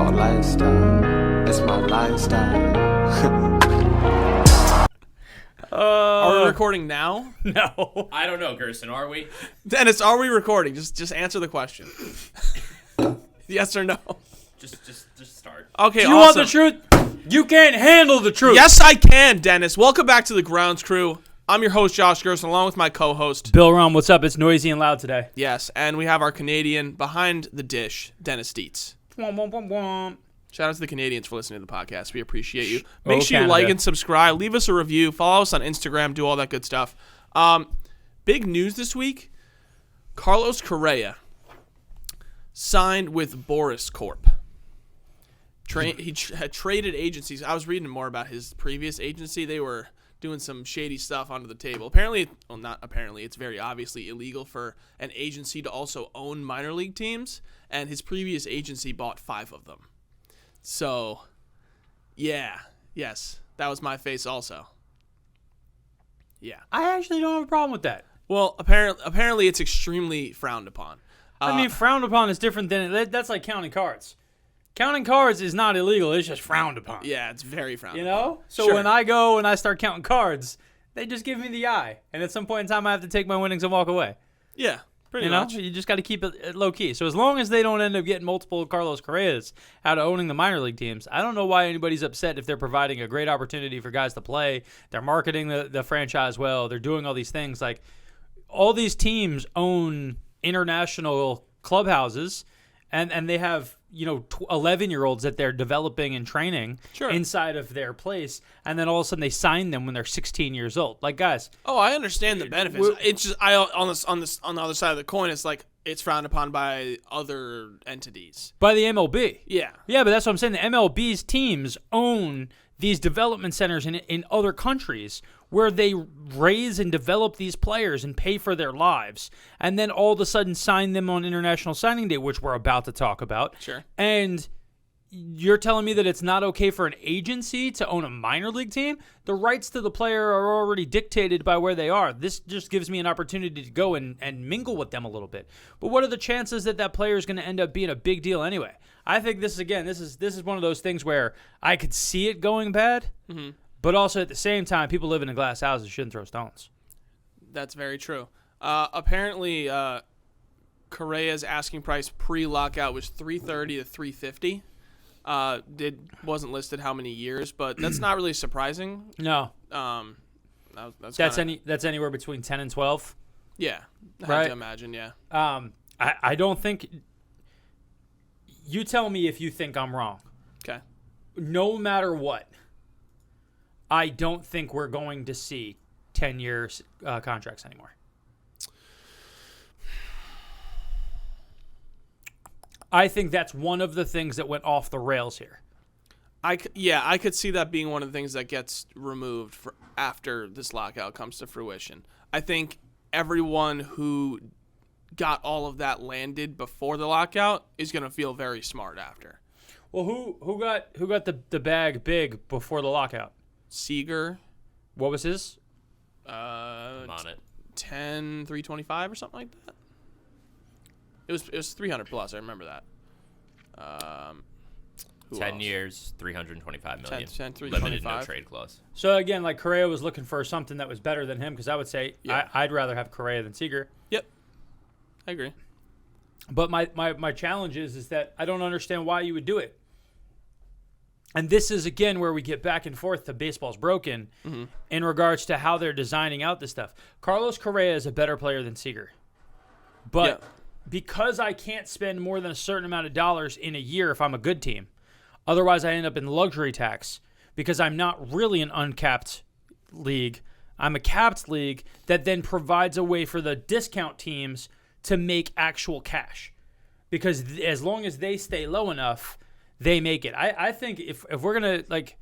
baseball lifestyle. It's my lifestyle. Are we recording now? No. I don't know, Gerson. Are we? Dennis, are we recording? Just answer the question. Yes or no? Just start. Okay, Do you want the truth? You can't handle the truth. Yes, I can, Dennis. Welcome back to the Grounds Crew. I'm your host, Josh Gerson, along with my co-host, Bill Rum, what's up? It's noisy and loud today. Yes, and we have our Canadian behind the dish, Dennis Dietz. Shout out to the Canadians for listening to the podcast. We appreciate you. Make sure you like and subscribe. Leave us a review. Follow us on Instagram. Do all that good stuff. Big news this week. Carlos Correa signed with Boris Corp. He had traded agencies. I was reading more about his previous agency. They were doing some shady stuff under the table. Apparently, well, not apparently, it's very obviously illegal for an agency to also own minor league teams, and his previous agency bought 5 of them. So, yes, that was my face also. Yeah. I actually don't have a problem with that. Well, apparently it's extremely frowned upon. I mean, frowned upon is different than that's like counting cards. Counting cards is not illegal. It's just frowned upon. Yeah, it's very frowned upon. You know? So Sure. when I go and I start counting cards, they just give me the eye. And at some point in time, I have to take my winnings and walk away. Yeah, pretty You know? much. You just got to keep it low key. So as long as they don't end up getting multiple Carlos Correas out of owning the minor league teams, I don't know why anybody's upset if they're providing a great opportunity for guys to play. They're marketing the franchise well. They're doing all these things. Like, all these teams own international clubhouses, and they have 11-year-olds that they're developing and training inside of their place, and then all of a sudden they sign them when they're 16 years old. Like, guys. Oh, I understand the benefits. It's just on the other side of the coin, it's like it's frowned upon by other entities. By the MLB. Yeah. Yeah, but that's what I'm saying. The MLB's teams own these development centers in other countries where they raise and develop these players and pay for their lives, and then all of a sudden sign them on International Signing Day, which we're about to talk about. Sure. And you're telling me that it's not okay for an agency to own a minor league team? The rights to the player are already dictated by where they are. This just gives me an opportunity to go and mingle with them a little bit. But what are the chances that player is going to end up being a big deal anyway? I think this is one of those things where I could see it going bad, but also at the same time, people living in glass houses shouldn't throw stones. That's very true. Apparently, Correa's asking price pre-lockout was $330 to $350. Wasn't listed how many years, but that's not really surprising. No. That's anywhere between 10 and 12. Yeah, I Right. have to imagine. Yeah. I don't think. You tell me if you think I'm wrong. Okay. No matter what, I don't think we're going to see 10-year contracts anymore. I think that's one of the things that went off the rails here. I could see that being one of the things that gets removed after this lockout comes to fruition. I think everyone who got all of that landed before the lockout is going to feel very smart after. Well, who got the bag big before the lockout? Seager. What was his? I'm on it. 325 or something like that. It was 300 plus. I remember that. 10 years, $325 million. 10, 325. Limited no trade clause. So again, like, Correa was looking for something that was better than him, because I would say Yeah. I'd rather have Correa than Seager. Yep. I agree. But my challenge is that I don't understand why you would do it. And this is, again, where we get back and forth to baseball's broken in regards to how they're designing out this stuff. Carlos Correa is a better player than Seager. But because I can't spend more than a certain amount of dollars in a year if I'm a good team, otherwise I end up in luxury tax because I'm not really an uncapped league. I'm a capped league that then provides a way for the discount teams to make actual cash, because as long as they stay low enough, they make it. I think if we're gonna like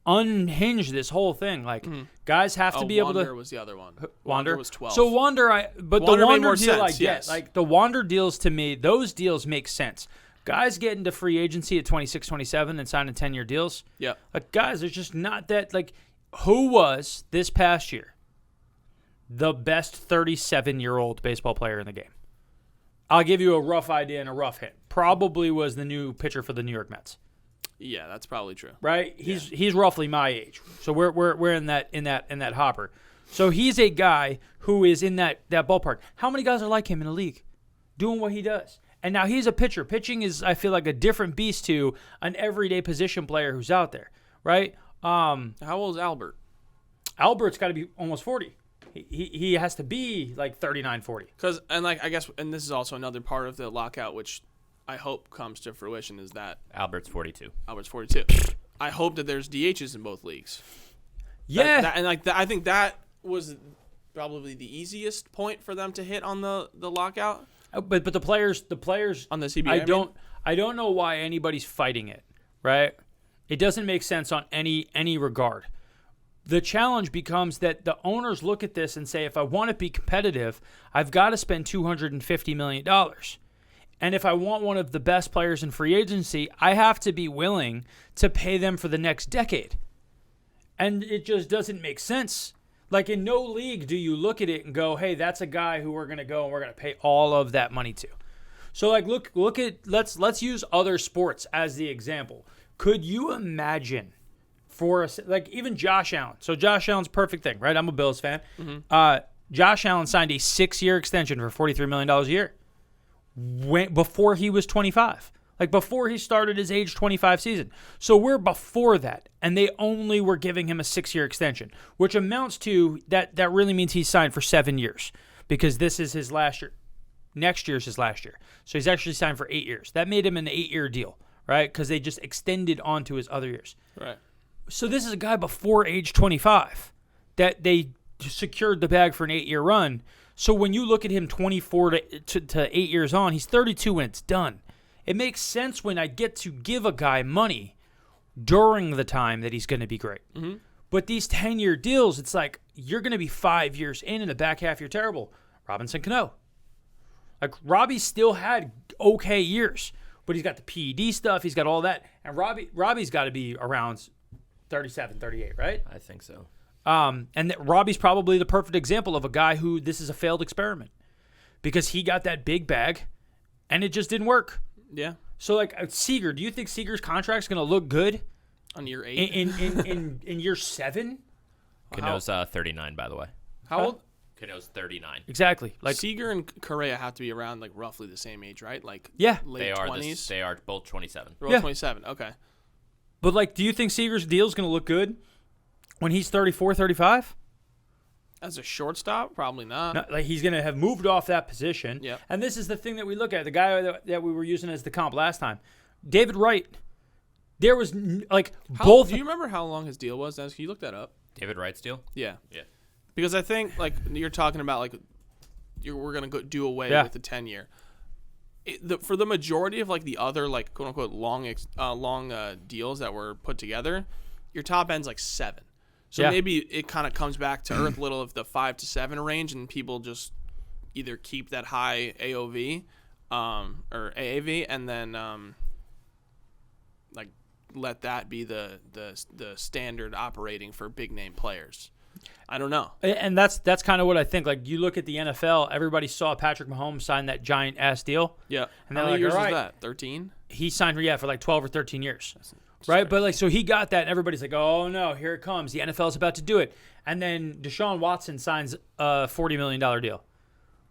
unhinge this whole thing, like guys have to be able to. Wander was the other one. Wander was 12. So Wander, Wander the made Wander more deal I sense, get. yes. Like the Wander deals to me, those deals make sense. Guys get into free agency at 26, 27 and signing 10-year deals. Yeah. Like, guys, there's just not that. Like, who was this past year the best 37-year-old baseball player in the game? I'll give you a rough idea and a rough hint. Probably was the new pitcher for the New York Mets. Yeah, that's probably true. Right? He's roughly my age. So we're in that hopper. So he's a guy who is in that ballpark. How many guys are like him in the league doing what he does? And now he's a pitcher. Pitching is, I feel like, a different beast to an everyday position player who's out there, right? How old is Albert? Albert's got to be almost 40. He has to be like 39, 40. I guess this is also another part of the lockout, which I hope comes to fruition, is that Albert's 42. Albert's 42. I hope that there's DHs in both leagues. Yeah. I think that was probably the easiest point for them to hit on the lockout. But the players On the CBA, I don't know why anybody's fighting it, right? It doesn't make sense on any regard. The challenge becomes that the owners look at this and say, if I want to be competitive, I've got to spend $250 million. And if I want one of the best players in free agency, I have to be willing to pay them for the next decade. And it just doesn't make sense. Like, in no league do you look at it and go, hey, that's a guy who we're going to go and we're going to pay all of that money to. So, like, look at let's use other sports as the example. Could you imagine even Josh Allen? So Josh Allen's a perfect thing, right? I'm a Bills fan. Mm-hmm. Josh Allen signed a 6-year extension for $43 million a year before he was 25. Like, before he started his age 25 season. So we're before that, and they only were giving him a 6-year extension, which amounts to that really means he's signed for 7 years, because this is his last year. Next year's his last year. So he's actually signed for 8 years. That made him an 8-year deal, right? Because they just extended onto his other years. Right. So this is a guy before age 25 that they secured the bag for an 8-year run. So when you look at him 24 to 8 years on, he's 32 when it's done. It makes sense when I get to give a guy money during the time that he's going to be great. Mm-hmm. But these 10-year deals, it's like you're going to be 5 years in the back half you're terrible. Robinson Cano. Like, Robbie still had okay years, but he's got the PED stuff. He's got all that. And Robbie's got to be around 37, 38, right? I think so. And Robbie's probably the perfect example of a guy who this is a failed experiment, because he got that big bag and it just didn't work. Yeah. So, like, Seager, do you think Seager's contract's going to look good on year 8? In year 7? Cano's 39, by the way. How old? Cano's 39. Exactly. Like, Seager and Correa have to be around, like, roughly the same age, right? Like, yeah, late 20s. They are both 27. They're both 27. Okay. But, like, do you think Seager's deal's going to look good when he's 34, 35? As a shortstop, probably not. No, like, he's going to have moved off that position. Yep. And this is the thing that we look at. The guy that we were using as the comp last time, David Wright. There was, like, both. Do you remember how long his deal was, Dennis? Can you look that up? David Wright's deal? Yeah. Yeah. Because I think, like, you're talking about, like, we're going to do away with the 10-year. For the majority of, like, the other, like, quote-unquote long deals that were put together, your top end's, like, 7. So maybe it kind of comes back to earth a little of the 5 to 7 range, and people just either keep that high AOV or AAV, and then like let that be the standard operating for big name players. I don't know. And that's kind of what I think. Like, you look at the NFL, everybody saw Patrick Mahomes sign that giant ass deal. Yeah. And how they're many years like, was that? 13? He signed for like 12 or 13 years. Right? But, like, so he got that, and everybody's like, oh, no, here it comes. The NFL's about to do it. And then Deshaun Watson signs a $40 million deal.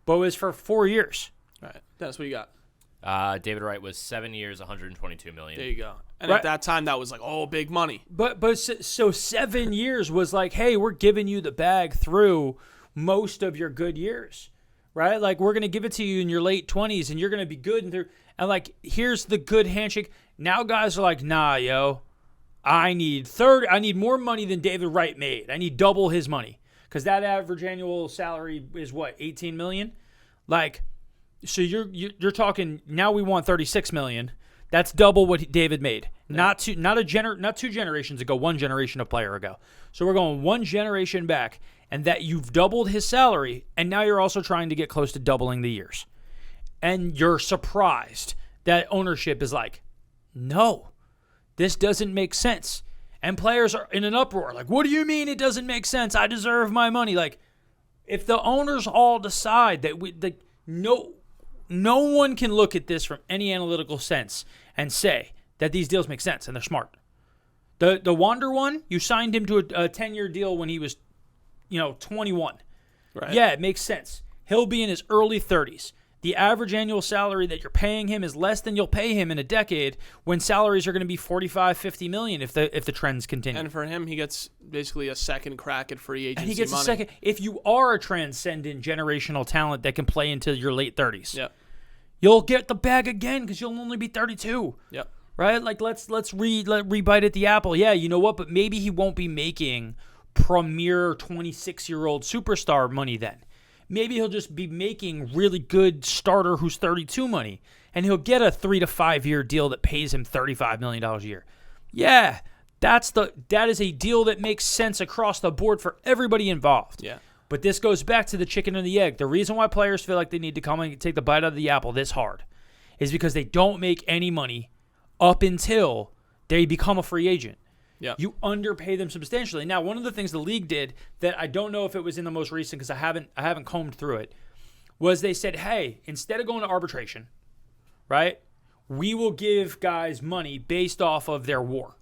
But it was for 4 years. All right. That's what you got. David Wright was 7 years, $122 million. There you go. And at that time, that was like, oh, big money. But so 7 years was like, hey, we're giving you the bag through most of your good years, right? Like, we're going to give it to you in your late 20s, and you're going to be good. And like, here's the good handshake. Now guys are like, nah, yo, I need more money than David Wright made. I need double his money, because that average annual salary is what, $18 million? Like, so you're talking now. We want $36 million. That's double what David made. Yeah. Not 2 generations ago, 1 generation of player ago. So we're going 1 generation back, and that you've doubled his salary, and now you're also trying to get close to doubling the years. And you're surprised that ownership is like, no, this doesn't make sense. And players are in an uproar. Like, what do you mean it doesn't make sense? I deserve my money. Like, if the owners all decide that no no one can look at this from any analytical sense and say that these deals make sense and they're smart. The Wander one, you signed him to a 10-year deal when he was, 21. Right. Yeah. Yeah, it makes sense. He'll be in his early 30s. The average annual salary that you're paying him is less than you'll pay him in a decade when salaries are going to be $45-50 million if the trends continue. And for him, he gets basically a second crack at free agency And he gets money. a second. If you are a transcendent generational talent that can play into your late 30s, Yep. you'll get the bag again because you'll only be 32. Yep. Right? Like let's rebite at the apple. Yeah, you know what? But maybe he won't be making premier 26-year-old superstar money then. Maybe he'll just be making really good starter who's 32 money, and he'll get a 3 to 5 year deal that pays him $35 million a year. Yeah, that is a deal that makes sense across the board for everybody involved. Yeah. But this goes back to the chicken and the egg. The reason why players feel like they need to come and take the bite out of the apple this hard is because they don't make any money up until they become a free agent. Yeah. You underpay them substantially. Now, one of the things the league did that I don't know if it was in the most recent because I haven't combed through it, was they said, hey, instead of going to arbitration, right, we will give guys money based off of their WAR.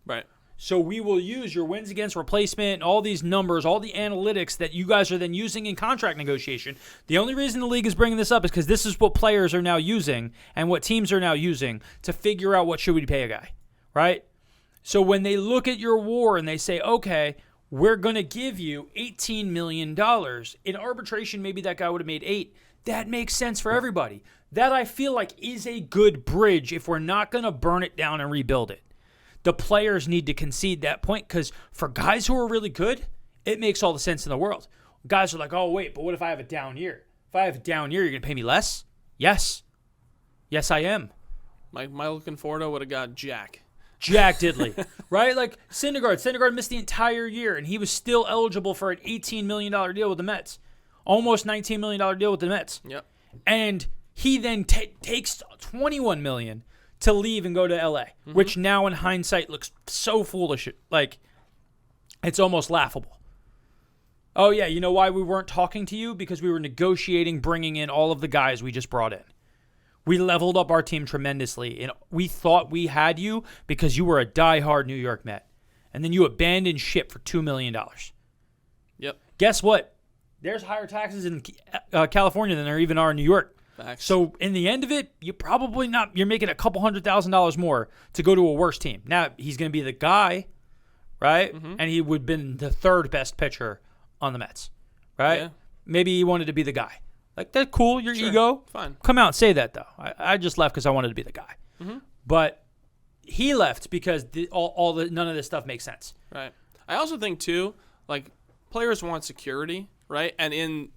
Right. So we will use your wins against replacement, all these numbers, all the analytics that you guys are then using in contract negotiation. The only reason the league is bringing this up is because this is what players are now using and what teams are now using to figure out what should we pay a guy, right? So when they look at your WAR and they say, okay, we're going to give you $18 million. In arbitration, maybe that guy would have made $8 million. That makes sense for everybody. That I feel like is a good bridge if we're not going to burn it down and rebuild it. The players need to concede that point because for guys who are really good, it makes all the sense in the world. Guys are like, oh, wait, but what if I have a down year? If I have a down year, you're going to pay me less? Yes. Yes, I am. Michael Conforto would have got Jack Diddley, right? Like Syndergaard. Syndergaard missed the entire year, and he was still eligible for an $18 million deal with the Mets. Almost $19 million deal with the Mets. Yep. And he then takes $21 million to leave and go to L.A., which now in hindsight looks so foolish. Like, it's almost laughable. Oh, yeah, you know why we weren't talking to you? Because we were negotiating bringing in all of the guys we just brought in. We leveled up our team tremendously, and we thought we had you because you were a diehard New York Met. And then you abandoned ship for $2 million. Yep. Guess what? There's higher taxes in California than there even are in New York. Facts. So in the end of it, you're making a couple $100,000 more to go to a worse team. Now, he's going to be the guy, right? And he would have been the third best pitcher on the Mets, right? Yeah. Maybe he wanted to be the guy. Like, that's cool, your Sure. ego. Fine. Come out and say that, though. I just left because I wanted to be the guy. But he left because none of this stuff makes sense. Right. I also think, too, like, players want security, right? And in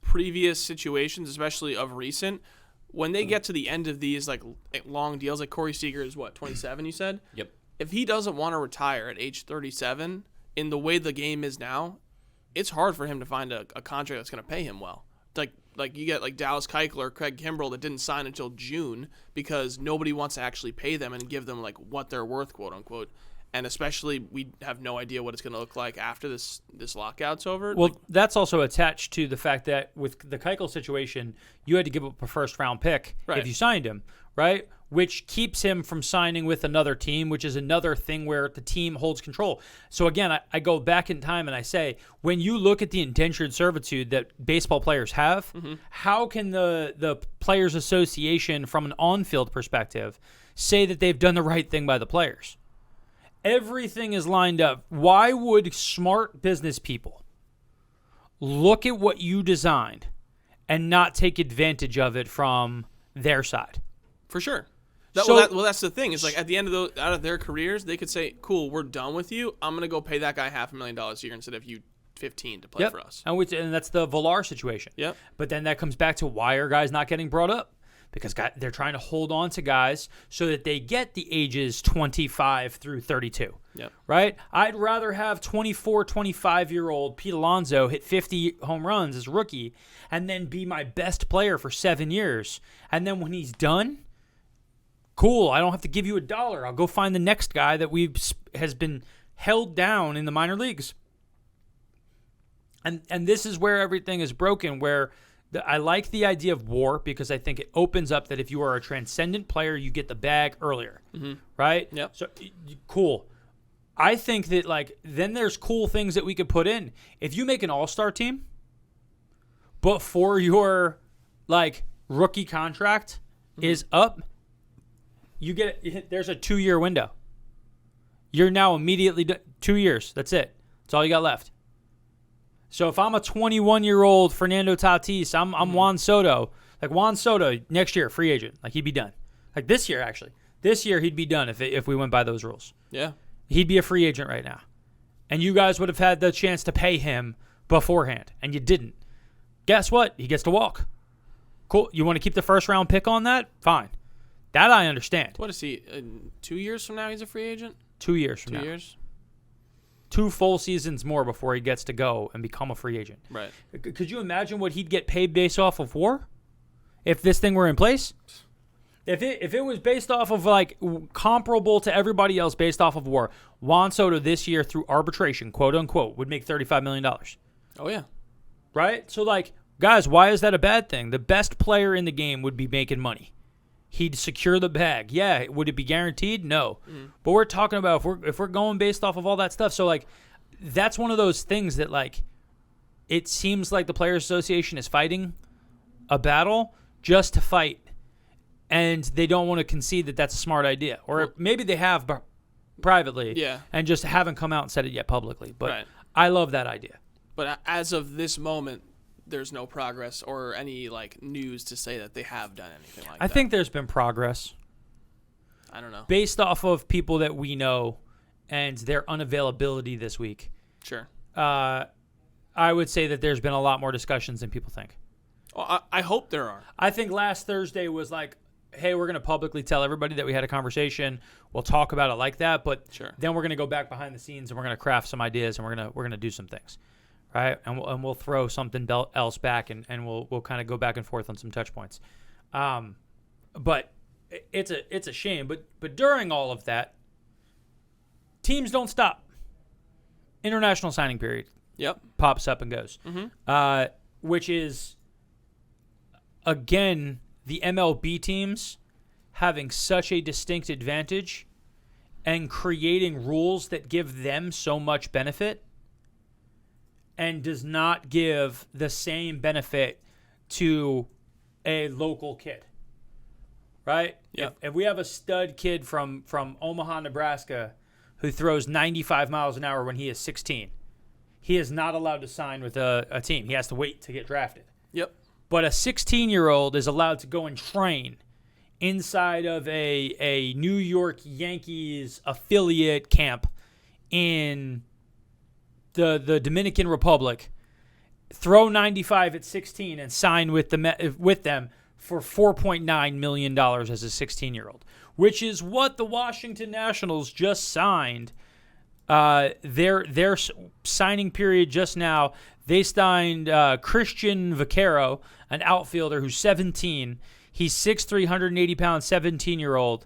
previous situations, especially of recent, when they get to the end of these like long deals, like Corey Seager is what, 27, you said? Yep. If he doesn't want to retire at age 37, in the way the game is now, it's hard for him to find a contract that's going to pay him well. Like you get like Dallas Keuchel or Craig Kimbrell that didn't sign until June because nobody wants to actually pay them and give them like what they're worth, quote unquote. And especially, we have no idea what it's going to look like after this lockout's over. Well, that's also attached to the fact that with the Keuchel situation, you had to give up a first-round pick if you signed him, right? Which keeps him from signing with another team, which is another thing where the team holds control. So again, I go back in time and I say, when you look at the indentured servitude that baseball players have, how can the Players Association, from an on-field perspective, say that they've done the right thing by the players? Everything is lined up. Why would smart business people look at what you designed and not take advantage of it from their side? For sure. That's the thing. It's like at the end of out of their careers, they could say, "Cool, we're done with you. I'm gonna go pay that guy $500,000 a year instead of you $15 to play for us." And that's the Villar situation. Yep. But then that comes back to why are guys not getting brought up? Because they're trying to hold on to guys so that they get the ages 25 through 32. Yep. Right? I'd rather have 24, 25-year-old Pete Alonso hit 50 home runs as a rookie and then be my best player for 7 years. And then when he's done, cool, I don't have to give you $1. I'll go find the next guy that has been held down in the minor leagues. And this is where everything is broken, where I like the idea of WAR because I think it opens up that if you are a transcendent player, you get the bag earlier, right? Yep. So cool. I think that then there's cool things that we could put in. If you make an all-star team, but for your rookie contract is up, there's a 2-year window. You're now immediately 2 years. That's it. That's all you got left. So if I'm a 21-year-old Fernando Tatis, I'm Juan Soto. Juan Soto next year, free agent. He'd be done. This year, actually. This year he'd be done if we went by those rules. Yeah. He'd be a free agent right now. And you guys would have had the chance to pay him beforehand, and you didn't. Guess what? He gets to walk. Cool. You want to keep the first-round pick on that? Fine. That I understand. What is he? 2 years from now he's a free agent? 2 years from now. 2 years? 2 full seasons more before he gets to go and become a free agent. Right. Could you imagine what he'd get paid based off of WAR if this thing were in place? If it was based off of comparable to everybody else based off of WAR, Juan Soto this year through arbitration, quote unquote, would make $35 million. Oh, yeah. Right? So guys, why is that a bad thing? The best player in the game would be making money. He'd secure the bag. Yeah, would it be guaranteed? No. But we're talking about if we're going based off of all that stuff. So that's one of those things that it seems like the Players Association is fighting a battle just to fight, and they don't want to concede that that's a smart idea. Or maybe they have privately, and just haven't come out and said it yet publicly. But I love that idea. But as of this moment, there's no progress or any news to say that they have done anything like that. I think there's been progress. I don't know. Based off of people that we know and their unavailability this week. Sure. I would say that there's been a lot more discussions than people think. Well, I hope there are. I think last Thursday was hey, we're going to publicly tell everybody that we had a conversation. We'll talk about it like that, but then we're going to go back behind the scenes and we're going to craft some ideas and we're going to do some things. Right, and we'll throw something else back, and we'll kind of go back and forth on some touch points. But it's a shame. But during all of that, teams don't stop. International signing period. Yep. Pops up and goes. Which is again the MLB teams having such a distinct advantage and creating rules that give them so much benefit. And does not give the same benefit to a local kid, right? Yep. If we have a stud kid from Omaha, Nebraska, who throws 95 miles an hour when he is 16, he is not allowed to sign with a team. He has to wait to get drafted. Yep. But a 16-year-old is allowed to go and train inside of a New York Yankees affiliate camp in the Dominican Republic, throw 95 at 16 and sign with them for $4.9 million as a 16-year-old, which is what the Washington Nationals just signed. Their signing period just now, they signed Christian Vaquero, an outfielder who's 17. He's 6'3", 180 pounds, 17-year-old.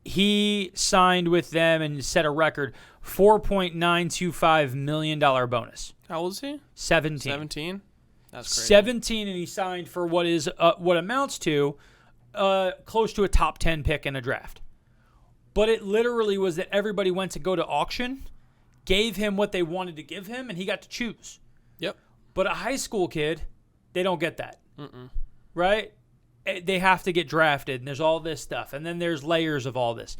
He signed with them and set a record $4.925 million bonus. How old is he? 17. 17? That's crazy. 17, and he signed for what amounts to close to a top 10 pick in a draft. But it literally was that everybody went to go to auction, gave him what they wanted to give him, and he got to choose. Yep. But a high school kid, they don't get that. Right? They have to get drafted, and there's all this stuff, and then there's layers of all this.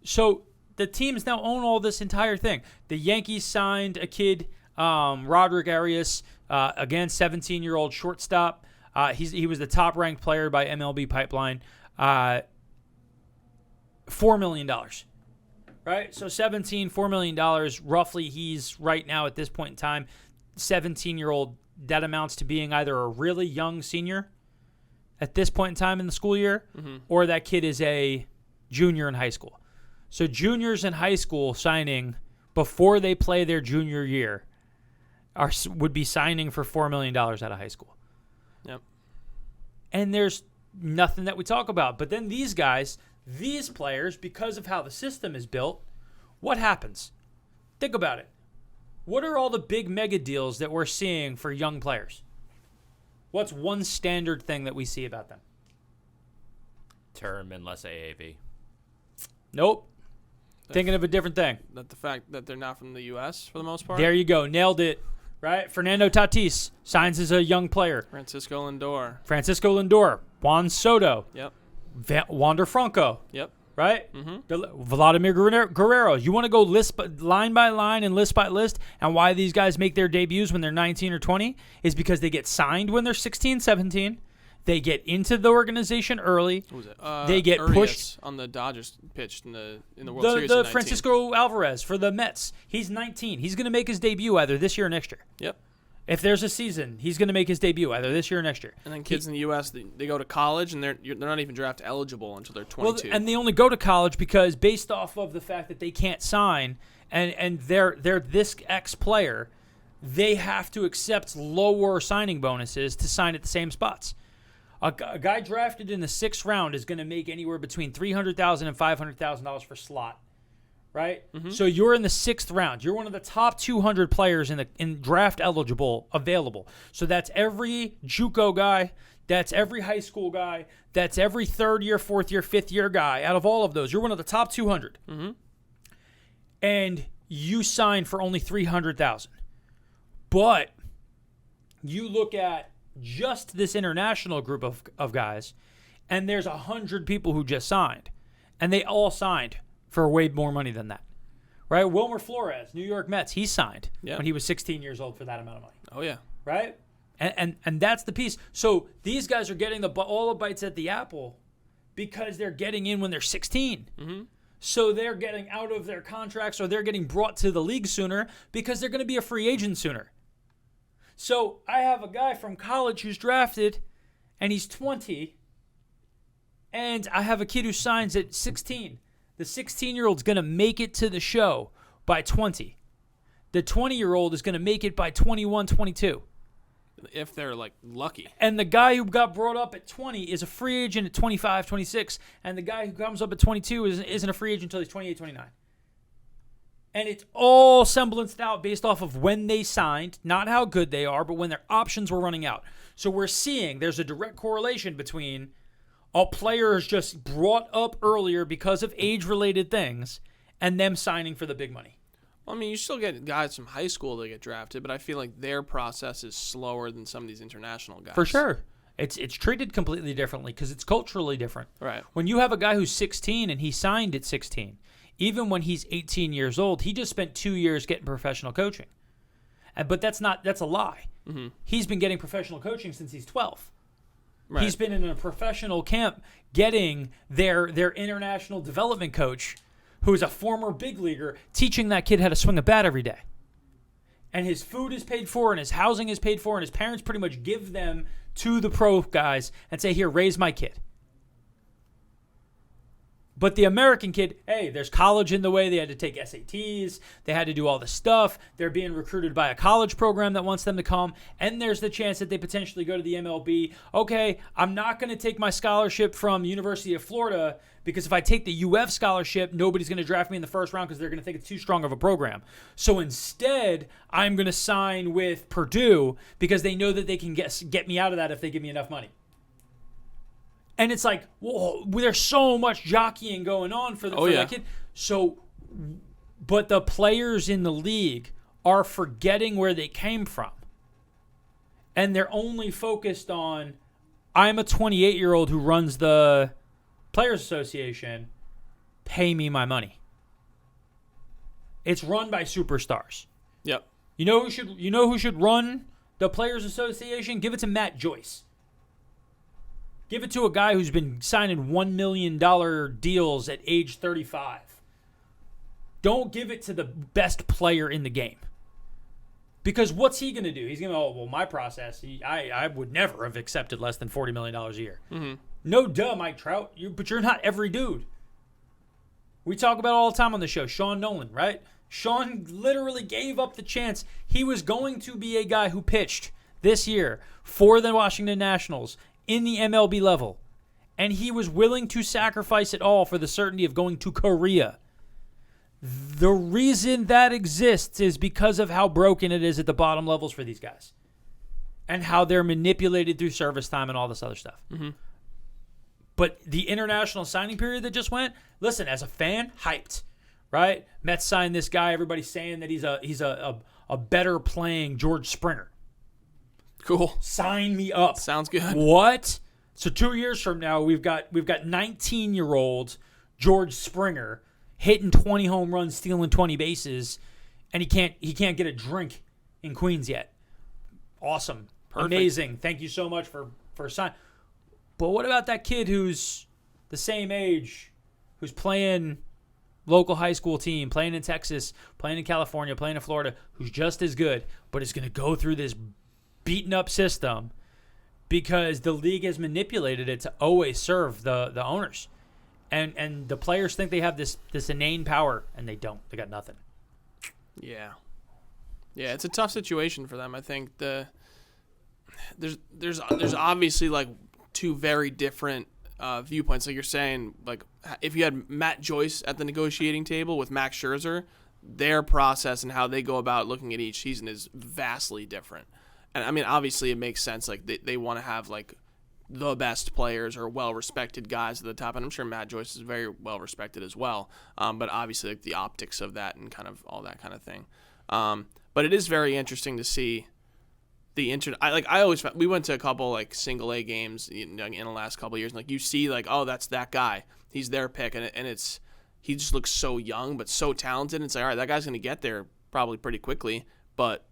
So the teams now own all this entire thing. The Yankees signed a kid, Roderick Arias, again, 17-year-old shortstop. He was the top-ranked player by MLB Pipeline. $4 million. Right? So 17, $4 million. Roughly, he's right now at this point in time, 17-year-old. That amounts to being either a really young senior at this point in time in the school year, or that kid is a junior in high school. So juniors in high school signing before they play their junior year would be signing for $4 million out of high school. Yep. And there's nothing that we talk about. But then these guys, these players, because of how the system is built, what happens? Think about it. What are all the big mega deals that we're seeing for young players? What's one standard thing that we see about them? Term and less AAV. Nope. Thinking of a different thing. That the fact that they're not from the U.S. for the most part. There you go. Nailed it. Right? Fernando Tatis signs as a young player. Francisco Lindor. Juan Soto. Yep. Wander Franco. Yep. Right? Vladimir Guerrero. You want to go line by line and list by list, and why these guys make their debuts when they're 19 or 20 is because they get signed when they're 16, 17. They get into the organization early. Who was it? They get pushed on the Dodgers pitched in the World Series. The Francisco Alvarez for the Mets. He's 19. He's going to make his debut either this year or next year. Yep. If there's a season, he's going to make his debut either this year or next year. And then kids in the U.S. they go to college and they're not even draft eligible until they're 22. Well, and they only go to college because based off of the fact that they can't sign and they're this ex player, they have to accept lower signing bonuses to sign at the same spots. A guy drafted in the 6th round is going to make anywhere between $300,000 and $500,000 for slot, right? So you're in the 6th round. You're one of the top 200 players in draft eligible available. So that's every JUCO guy. That's every high school guy. That's every 3rd year, 4th year, 5th year guy. Out of all of those, you're one of the top 200. And you sign for only $300,000. But you look at just this international group of guys, and there's 100 people who just signed, and they all signed for way more money than that, right? Wilmer Flores, New York Mets, he signed when he was 16 years old for that amount of money. Oh yeah, right? And that's the piece. So these guys are getting all the bites at the apple because they're getting in when they're 16. So they're getting out of their contracts, or they're getting brought to the league sooner because they're going to be a free agent sooner. So I have a guy from college who's drafted, and he's 20, and I have a kid who signs at 16. The 16-year-old's going to make it to the show by 20. The 20-year-old is going to make it by 21, 22. If they're, lucky. And the guy who got brought up at 20 is a free agent at 25, 26, and the guy who comes up at 22 isn't a free agent until he's 28, 29. And it's all semblanced out based off of when they signed, not how good they are, but when their options were running out. So we're seeing there's a direct correlation between a player is just brought up earlier because of age-related things and them signing for the big money. Well, I mean, you still get guys from high school that get drafted, but I feel like their process is slower than some of these international guys. For sure. It's treated completely differently because it's culturally different. Right. When you have a guy who's 16 and he signed at 16, even when he's 18 years old, he just spent 2 years getting professional coaching. But that's a lie. He's been getting professional coaching since he's 12. Right. He's been in a professional camp getting their international development coach, who is a former big leaguer, teaching that kid how to swing a bat every day. And his food is paid for, and his housing is paid for, and his parents pretty much give them to the pro guys and say, here, raise my kid. But the American kid, hey, there's college in the way. They had to take SATs. They had to do all this stuff. They're being recruited by a college program that wants them to come. And there's the chance that they potentially go to the MLB. Okay, I'm not going to take my scholarship from University of Florida because if I take the UF scholarship, nobody's going to draft me in the first round because they're going to think it's too strong of a program. So instead, I'm going to sign with Purdue because they know that they can get me out of that if they give me enough money. And it's like, whoa, there's so much jockeying going on for that kid. So, but the players in the league are forgetting where they came from. And they're only focused on, I'm a 28-year-old who runs the Players Association. Pay me my money. It's run by superstars. Yep. You know who should run the Players Association? Give it to Matt Joyce. Give it to a guy who's been signing $1 million deals at age 35. Don't give it to the best player in the game. Because what's he going to do? He's going to, my process, I would never have accepted less than $40 million a year. Mm-hmm. No duh, Mike Trout, but you're not every dude. We talk about it all the time on the show. Sean Nolan, right? Sean literally gave up the chance. He was going to be a guy who pitched this year for the Washington Nationals in the MLB level, and he was willing to sacrifice it all for the certainty of going to Korea. The reason that exists is because of how broken it is at the bottom levels for these guys and how they're manipulated through service time and all this other stuff. Mm-hmm. But the international signing period that just went, listen, as a fan, hyped, right? Mets signed this guy. Everybody's saying that he's a better playing George Springer. Cool. Sign me up. Sounds good. What? So 2 years from now, we've got 19-year-old George Springer hitting 20 home runs, stealing 20 bases, and he can't get a drink in Queens yet. Awesome. Perfect. Amazing. Thank you so much for signing. But what about that kid who's the same age, who's playing local high school team, playing in Texas, playing in California, playing in Florida, who's just as good, but is going to go through this beaten up system because the league has manipulated it to always serve the owners. And the players think they have this inane power, and they don't. They got nothing. Yeah. Yeah, it's a tough situation for them. I think there's obviously like two very different viewpoints. Like you're saying, like if you had Matt Joyce at the negotiating table with Max Scherzer, their process and how they go about looking at each season is vastly different. And I mean, obviously it makes sense. Like they want to have like the best players or well-respected guys at the top. And I'm sure Matt Joyce is very well-respected as well. But obviously like the optics of that and kind of all that kind of thing. But it is very interesting to see the we went to a couple like single A games in the last couple of years, and like you see like, oh, that's that guy, he's their pick, and it's he just looks so young but so talented. And it's like, all right, that guy's gonna get there probably pretty quickly, but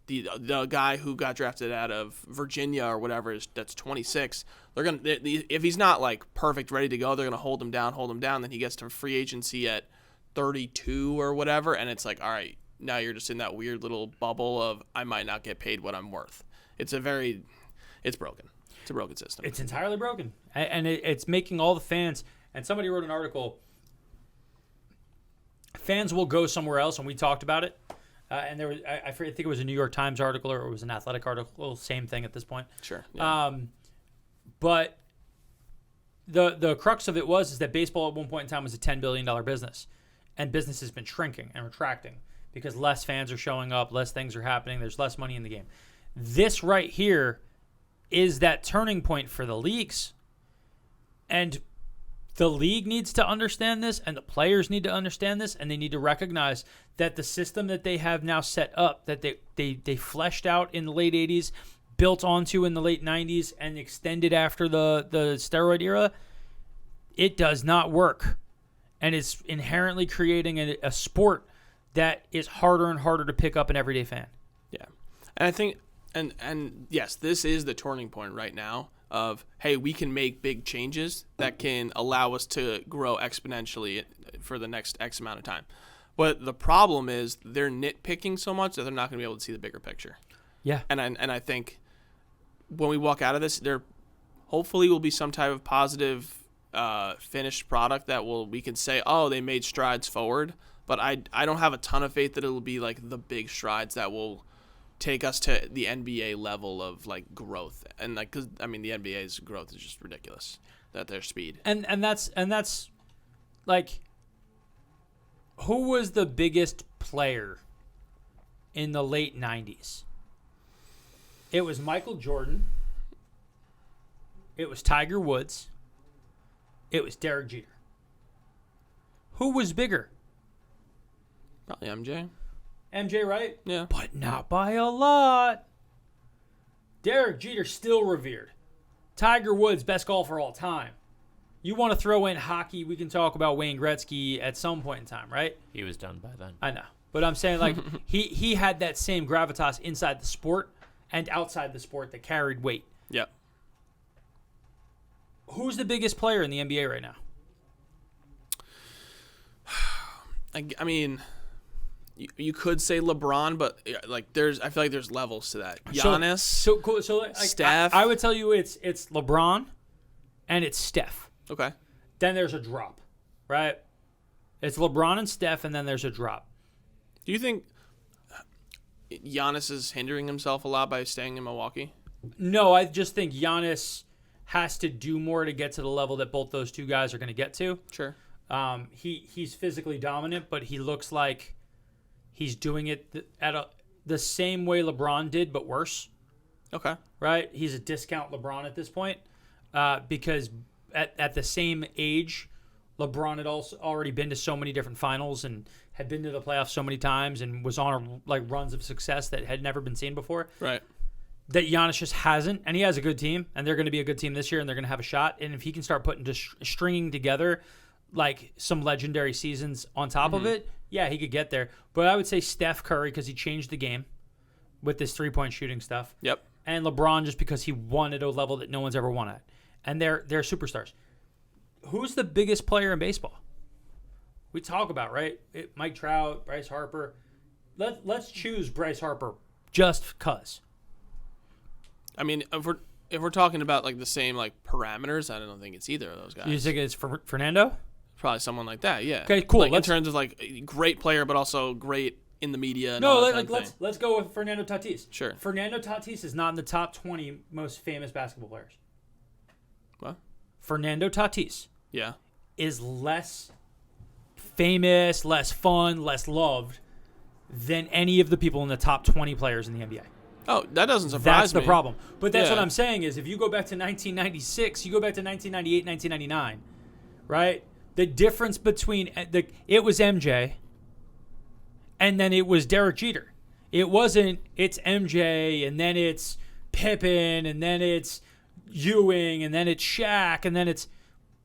the guy who got drafted out of Virginia or whatever that's 26, they're gonna if he's not like perfect ready to go, they're gonna hold him down. Then he gets to free agency at 32 or whatever, and it's like, all right, now you're just in that weird little bubble of I might not get paid what I'm worth. It's broken. It's a broken system. It's entirely broken. And it's making all the fans, and somebody wrote an article, fans will go somewhere else, and we talked about it. And there was, I think it was a New York Times article or it was an Athletic article, same thing at this point. Sure. Yeah. But the crux of it is that baseball at one point in time was a $10 billion business, and business has been shrinking and retracting because less fans are showing up, less things are happening, there's less money in the game. This right here is that turning point for the leagues. And the league needs to understand this, and the players need to understand this, and they need to recognize that the system that they have now set up, that they fleshed out in the late 80s, built onto in the late 90s, and extended after the steroid era, it does not work. And it's inherently creating a sport that is harder and harder to pick up an everyday fan. Yeah. And I think, and yes, this is the turning point right now of, hey, we can make big changes that can allow us to grow exponentially for the next X amount of time. But the problem is they're nitpicking so much that they're not going to be able to see the bigger picture. Yeah. And I think when we walk out of this, there hopefully will be some type of positive finished product that we can say, oh, they made strides forward. But I don't have a ton of faith that it'll be like the big strides that will take us to the NBA level of like growth. And like, cause I mean, the NBA's growth is just ridiculous at their speed. And that's like, who was the biggest player in the late 90s? It was Michael Jordan. It was Tiger Woods. It was Derek Jeter. Who was bigger? Probably MJ. MJ, right? Yeah. But not by a lot. Derek Jeter still revered. Tiger Woods, best golfer all time. You want to throw in hockey, we can talk about Wayne Gretzky at some point in time, right? He was done by then. I know. But I'm saying, like, he had that same gravitas inside the sport and outside the sport that carried weight. Yep. Who's the biggest player in the NBA right now? I mean, you could say LeBron, but like I feel like there's levels to that. Giannis, so cool. So like, Steph. I would tell you it's LeBron and it's Steph. Okay. Then there's a drop, right? It's LeBron and Steph, and then there's a drop. Do you think Giannis is hindering himself a lot by staying in Milwaukee? No, I just think Giannis has to do more to get to the level that both those two guys are going to get to. Sure. He's physically dominant, but he looks like he's doing it at the same way LeBron did, but worse. Okay. Right? He's a discount LeBron at this point because at the same age, LeBron had also already been to so many different finals and had been to the playoffs so many times and was on runs of success that had never been seen before. Right. That Giannis just hasn't, and he has a good team, and they're going to be a good team this year, and they're going to have a shot. And if he can start stringing together like some legendary seasons on top of it, yeah, he could get there. But I would say Steph Curry because he changed the game with this 3-point shooting stuff. Yep. And LeBron just because he won at a level that no one's ever won at, and they're superstars. Who's the biggest player in baseball? We talk about, right? Mike Trout, Bryce Harper. Let's choose Bryce Harper just because. I mean, if we're talking about like the same like parameters, I don't think it's either of those guys. You think it's Fernando? Probably someone like that, yeah. Okay, cool. Like, in terms of like a great player, but also great in the media. And Let's go with Fernando Tatis. Sure. Fernando Tatis is not in the top 20 most famous basketball players. What? Fernando Tatis. Yeah. Is less famous, less fun, less loved than any of the people in the top 20 players in the NBA. Oh, that doesn't surprise me. That's the problem. But that's what I'm saying is if you go back to 1996, you go back to 1998, 1999, right? The difference between it was MJ and then it was Derek Jeter. It wasn't it's MJ and then it's Pippen and then it's Ewing and then it's Shaq and then it's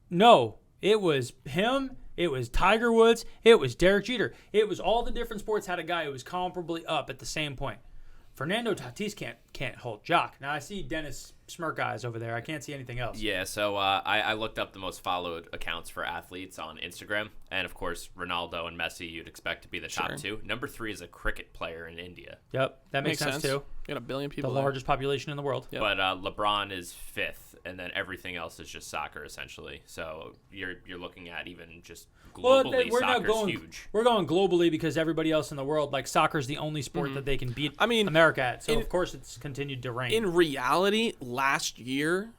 no, it was him. It was Tiger Woods. It was Derek Jeter. It was all the different sports had a guy who was comparably up at the same point. Fernando Tatis can't hold jock. Now, I see Dennis smirk eyes over there. I can't see anything else. Yeah, so I looked up the most followed accounts for athletes on Instagram. And, of course, Ronaldo and Messi you'd expect to be the top two. Number 3 is a cricket player in India. Yep, that makes sense, too. You got 1 billion people The largest population in the world. Yep. But LeBron is 5th, and then everything else is just soccer, essentially. So you're looking at even just globally, soccer's huge. We're going globally because everybody else in the world, like soccer's the only sport that they can beat America at. So, of course, it's continued to reign. In reality, last year,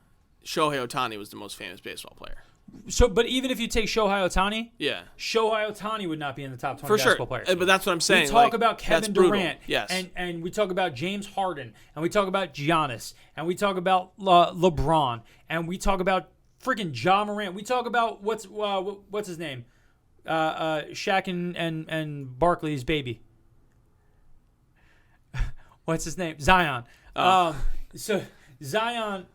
Shohei Ohtani was the most famous baseball player. So, but even if you take Shohei Ohtani, Shohei Ohtani would not be in the top 20 for basketball sure. players. But that's what I'm saying. We talk about Kevin Durant, yes, and we talk about James Harden, and we talk about Giannis, and we talk about LeBron, and we talk about freaking Ja Morant. We talk about what's his name, Shaq and Barkley's baby. What's his name? Zion. So Zion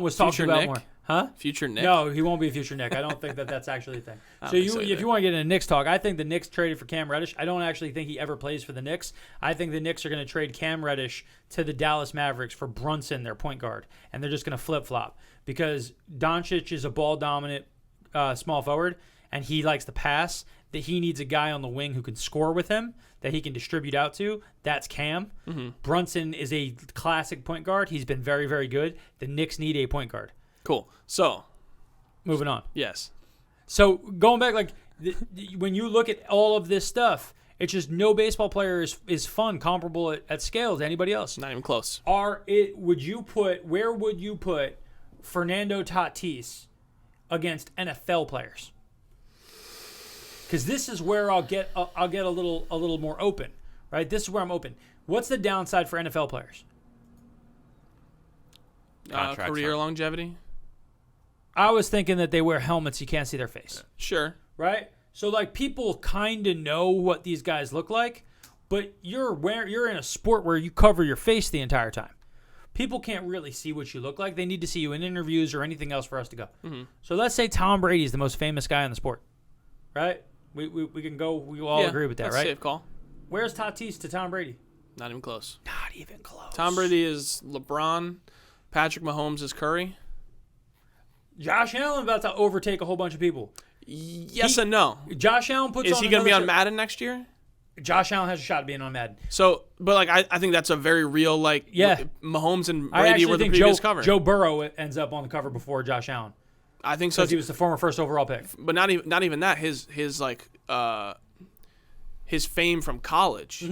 was talked Future about Nick? more. Huh? Future Nick? No, he won't be a future Nick. I don't think that's actually a thing. So if you want to get into Knicks talk, I think the Knicks traded for Cam Reddish. I don't actually think he ever plays for the Knicks. I think the Knicks are going to trade Cam Reddish to the Dallas Mavericks for Brunson, their point guard, and they're just going to flip-flop because Doncic is a ball-dominant small forward, and he likes to pass. That he needs a guy on the wing who can score with him, that he can distribute out to. That's Cam. Mm-hmm. Brunson is a classic point guard. He's been very, very good. The Knicks need a point guard. Cool. So, moving on. Yes. So going back, when you look at all of this stuff, it's just no baseball player is fun, comparable at scale to anybody else. Not even close. Where would you put Fernando Tatis against NFL players? Because this is where I'll get a little more open, right? This is where I'm open. What's the downside for NFL players? Career longevity. I was thinking that they wear helmets, you can't see their face. Sure. Right? So people kind of know what these guys look like, but you're in a sport where you cover your face the entire time. People can't really see what you look like. They need to see you in interviews or anything else for us to go. Mm-hmm. So let's say Tom Brady is the most famous guy in the sport. Right? We can go, we all agree with that, that's right? Safe call. Where's Tatis to Tom Brady? Not even close. Not even close. Tom Brady is LeBron. Patrick Mahomes is Curry. Josh Allen about to overtake a whole bunch of people. Yes and no. Josh Allen puts on. Is he going to be on Madden next year? Josh Allen has a shot of being on Madden. So, but I think that's a very real Mahomes and Brady were the previous cover. Joe Burrow ends up on the cover before Josh Allen. I think so. Because he was the former first overall pick. But not even that. His fame from college,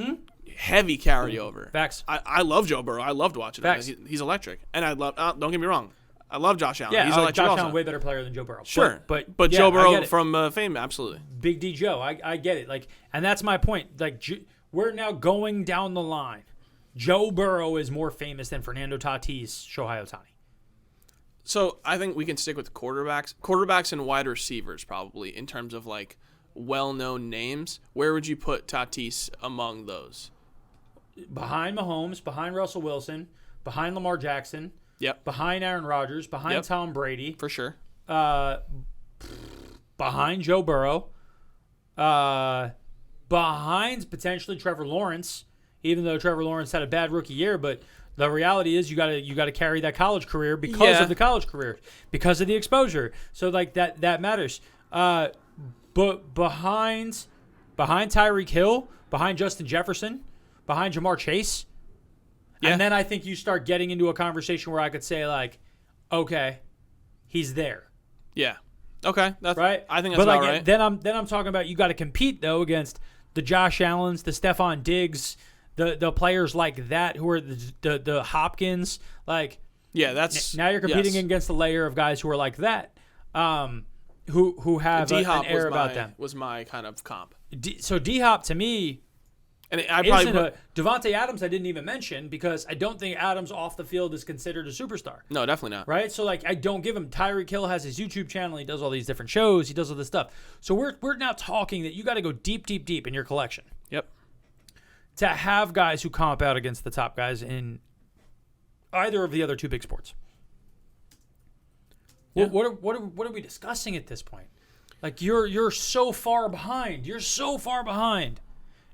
heavy carryover. Facts. I love Joe Burrow. I loved watching him. He's electric, and I love. Don't get me wrong. I love Josh Allen. Yeah, He's Josh Allen way better player than Joe Burrow. Sure, but yeah, Joe Burrow from fame, absolutely. Big D Joe, I get it. Like, and that's my point. Like, we're now going down the line. Joe Burrow is more famous than Fernando Tatis, Shohei Ohtani. So I think we can stick with quarterbacks and wide receivers probably in terms of like well-known names. Where would you put Tatis among those? Behind Mahomes, behind Russell Wilson, behind Lamar Jackson, behind Aaron Rodgers, behind Tom Brady. For sure. Behind Joe Burrow. Behind potentially Trevor Lawrence, even though Trevor Lawrence had a bad rookie year, but the reality is you gotta carry that college career because of the college career, because of the exposure. So like that matters. But behind Tyreek Hill, behind Justin Jefferson, behind Jamar Chase, and then I think you start getting into a conversation where I could say like, okay, he's there. Yeah. Okay. That's right. I think that's about right. Then I'm talking about you got to compete though against the Josh Allens, the Stephon Diggs, the players like that who are the Hopkins. Like, yeah, that's now you're competing against a layer of guys who are like that, who have an air about them. Was my kind of comp. So D-Hop to me, and I probably Devontae Adams I didn't even mention because I don't think Adams off the field is considered a superstar. No, definitely not. Right? So like I don't give him. Tyreek Hill has his YouTube channel. He does all these different shows. He does all this stuff. So we're now talking that you got to go deep in your collection. Yep. To have guys who comp out against the top guys in either of the other two big sports. Yeah. What are we discussing at this point? Like you're so far behind. You're so far behind.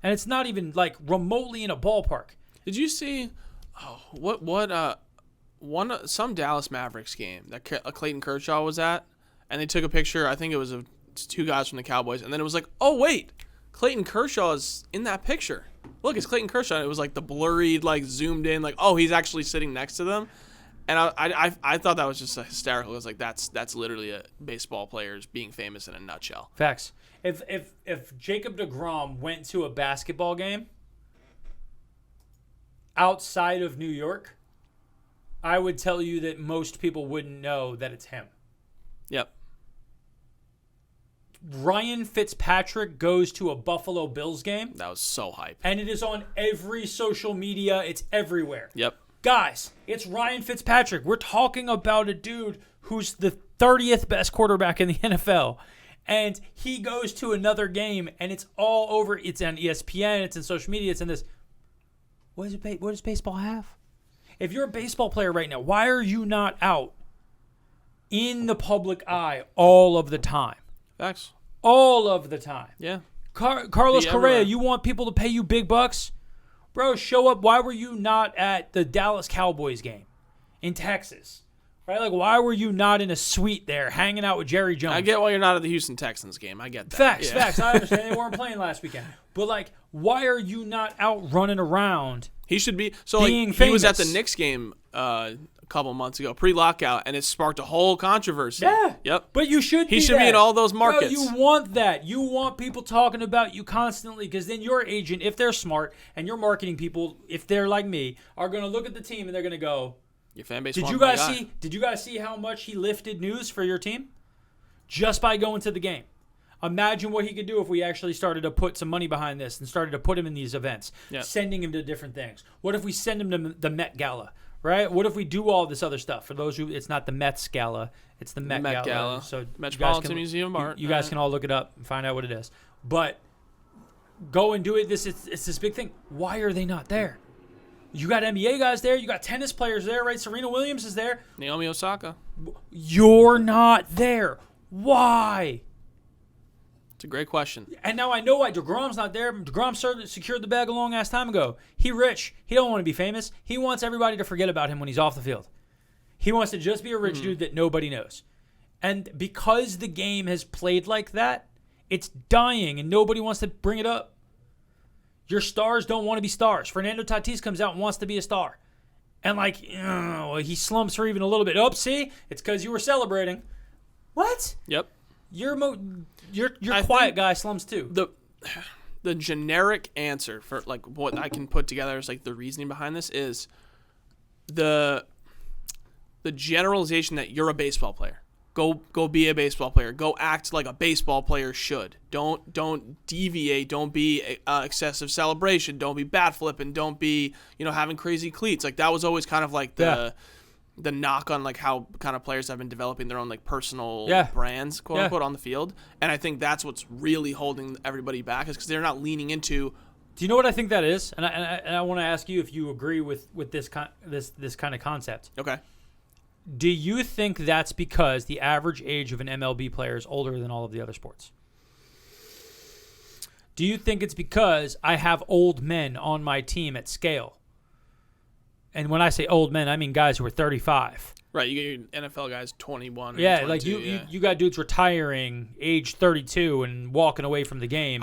And it's not even like remotely in a ballpark. Did you see some Dallas Mavericks game that Clayton Kershaw was at, and they took a picture. I think it was of two guys from the Cowboys, and then it was like, oh wait, Clayton Kershaw is in that picture. Look, it's Clayton Kershaw. And it was like the blurry, like zoomed in, like oh he's actually sitting next to them, and I thought that was just hysterical. It was like that's literally a baseball players being famous in a nutshell. Facts. If Jacob deGrom went to a basketball game outside of New York, I would tell you that most people wouldn't know that it's him. Yep. Ryan Fitzpatrick goes to a Buffalo Bills game. That was so hype. And it is on every social media. It's everywhere. Yep. Guys, it's Ryan Fitzpatrick. We're talking about a dude who's the 30th best quarterback in the NFL. And he goes to another game, and it's all over. It's on ESPN. It's in social media. It's in this. What does baseball have? If you're a baseball player right now, why are you not out in the public eye all of the time? Facts. All of the time. Yeah. Carlos Correa, you want people to pay you big bucks? Bro, show up. Why were you not at the Dallas Cowboys game in Texas? Right? Like, why were you not in a suite there hanging out with Jerry Jones? I get why you're not at the Houston Texans game. I get that. Facts. I understand. They weren't playing last weekend. But, like, why are you not out running around? He should be. So, like, he was at the Knicks game a couple months ago, pre-lockout, and it sparked a whole controversy. Yeah. Yep. But you should He should be in all those markets. Bro, you want that. You want people talking about you constantly because then your agent, if they're smart, and your marketing people, if they're like me, are going to look at the team and they're going to go, your fan base. Did you guys see how much he lifted news for your team? Just by going to the game. Imagine what he could do if we actually started to put some money behind this and started to put him in these events, sending him to different things. What if we send him to the Met Gala, right? What if we do all this other stuff? For those who, it's not the Mets Gala, it's the Met Gala. So Metropolitan Museum of Art. You guys can all look it up and find out what it is. But go and do it. It's this big thing. Why are they not there? You got NBA guys there. You got tennis players there, right? Serena Williams is there. Naomi Osaka. You're not there. Why? It's a great question. And now I know why DeGrom's not there. DeGrom secured the bag a long ass time ago. He rich. He don't want to be famous. He wants everybody to forget about him when he's off the field. He wants to just be a rich dude that nobody knows. And because the game has played like that, it's dying and nobody wants to bring it up. Your stars don't want to be stars. Fernando Tatis comes out and wants to be a star. And like, he slumps for even a little bit. Oh, see? It's because you were celebrating. What? Yep. Your quiet guy slumps too. The generic answer for like what I can put together is like the reasoning behind this is the the generalization that you're a baseball player. Go be a baseball player. Go act like a baseball player should. Don't deviate. Don't be excessive celebration. Don't be bat flipping. Don't be having crazy cleats. Like that was always kind of like the knock on like how kind of players have been developing their own like personal brands, quote unquote, on the field. And I think that's what's really holding everybody back is because they're not leaning into. Do you know what I think that is? And I want to ask you if you agree with this kind of concept. Okay. Do you think that's because the average age of an MLB player is older than all of the other sports? Do you think it's because I have old men on my team at scale? And when I say old men, I mean guys who are 35. Right, you get your NFL guys 21. Yeah, 22, like you got dudes retiring age 32 and walking away from the game.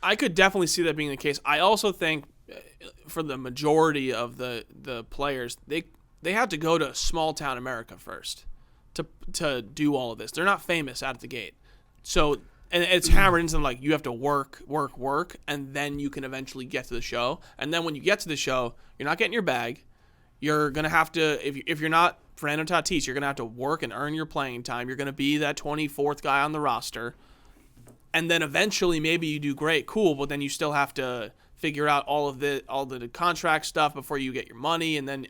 I could definitely see that being the case. I also think for the majority of the players, they had to go to small town America first to do all of this. They're not famous out of the gate. So, and it's hammered into them like you have to work, and then you can eventually get to the show. And then when you get to the show, you're not getting your bag. You're going to have to, if you're not Fernando Tatis, you're going to have to work and earn your playing time. You're going to be that 24th guy on the roster. And then eventually maybe you do great, cool, but then you still have to figure out all the contract stuff before you get your money. And then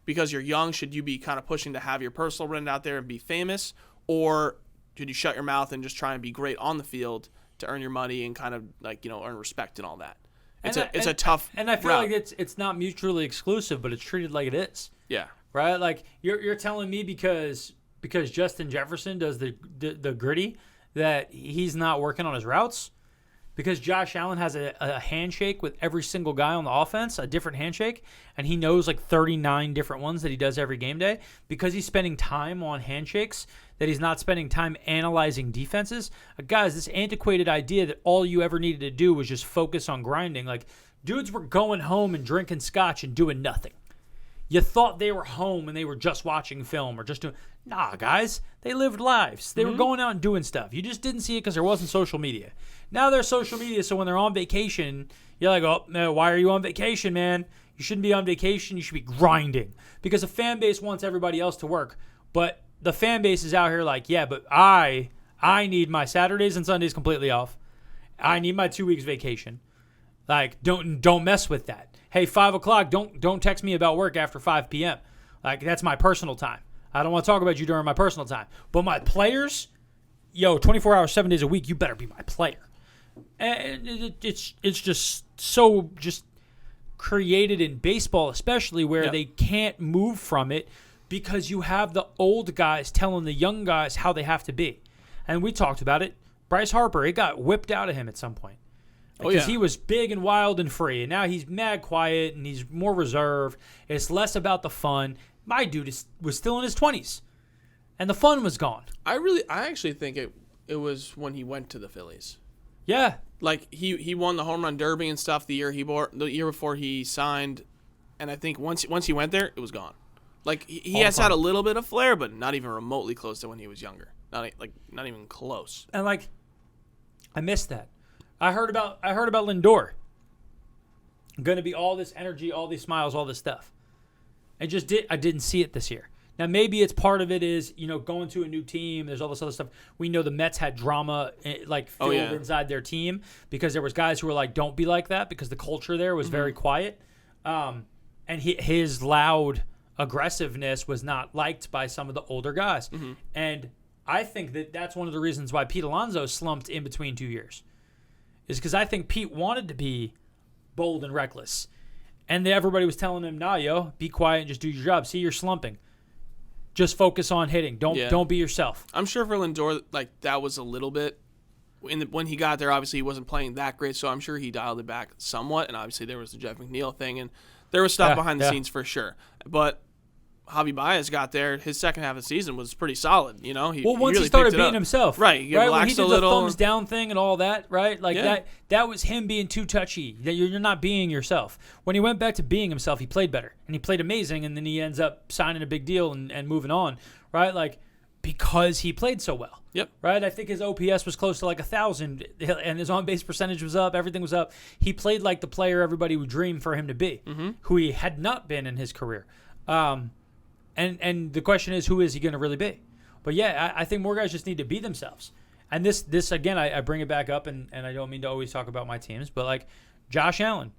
because you're young, should you be kind of pushing to have your personal brand out there and be famous? Or should you shut your mouth and just try and be great on the field to earn your money and kind of earn respect and all that? It's a tough and I feel route. like it's not mutually exclusive, but it's treated like it is. Yeah. Right? Like you're telling me because Justin Jefferson does the gritty that he's not working on his routes? Because Josh Allen has a handshake with every single guy on the offense, a different handshake, and he knows like 39 different ones that he does every game day because he's spending time on handshakes that he's not spending time analyzing defenses. Guys, this antiquated idea that all you ever needed to do was just focus on grinding. Like, dudes were going home and drinking scotch and doing nothing. You thought they were home and they were just watching film or just doing... Nah, guys. They lived lives. They were going out and doing stuff. You just didn't see it because there wasn't social media. Now there's social media, so when they're on vacation, you're like, oh, no, why are you on vacation, man? You shouldn't be on vacation. You should be grinding. Because the fan base wants everybody else to work. But the fan base is out here like, yeah, but I need my Saturdays and Sundays completely off. I need my 2 weeks vacation. Like, don't mess with that. Hey, 5 o'clock, don't text me about work after 5 p.m. Like, that's my personal time. I don't want to talk about you during my personal time. But my players, 24 hours, 7 days a week, you better be my player. And it's just so just created in baseball, especially where they can't move from it because you have the old guys telling the young guys how they have to be. And we talked about it. Bryce Harper, it got whipped out of him at some point. Because he was big and wild and free, and now he's mad quiet and he's more reserved. It's less about the fun. My dude was still in his 20s, and the fun was gone. I actually think it was when he went to the Phillies. Yeah, like he won the home run derby and stuff the year before he signed, and I think once he went there, it was gone. Like he has had a little bit of flair, but not even remotely close to when he was younger. Not even close. And I missed that. I heard about Lindor. Going to be all this energy, all these smiles, all this stuff. I didn't see it this year. Now maybe it's part of it is going to a new team. There's all this other stuff. We know the Mets had drama filled inside their team because there was guys who were like, don't be like that because the culture there was very quiet, and his loud aggressiveness was not liked by some of the older guys. And I think that's one of the reasons why Pete Alonso slumped in between 2 years. Is because I think Pete wanted to be bold and reckless. And everybody was telling him, nah, be quiet and just do your job. See, you're slumping. Just focus on hitting. Don't be yourself. I'm sure for Lindor, that was a little bit. When he got there, obviously he wasn't playing that great, so I'm sure he dialed it back somewhat. And obviously there was the Jeff McNeil thing, and there was stuff behind the scenes for sure. But Javi Baez got there. His second half of the season was pretty solid. Once really he started picked it being up. himself, right? He right, relaxed when he did a little. The thumbs down thing and all that, right? That was him being too touchy. That you're not being yourself. When he went back to being himself, he played better and he played amazing. And then he ends up signing a big deal and moving on, right? Because he played so well. Yep. Right. I think his OPS was close to 1,000, and his on base percentage was up. Everything was up. He played like the player everybody would dream for him to be, who he had not been in his career. And the question is, who is he going to really be? But yeah, I think more guys just need to be themselves. And this again, I bring it back up, and I don't mean to always talk about my teams, but like Josh Allen.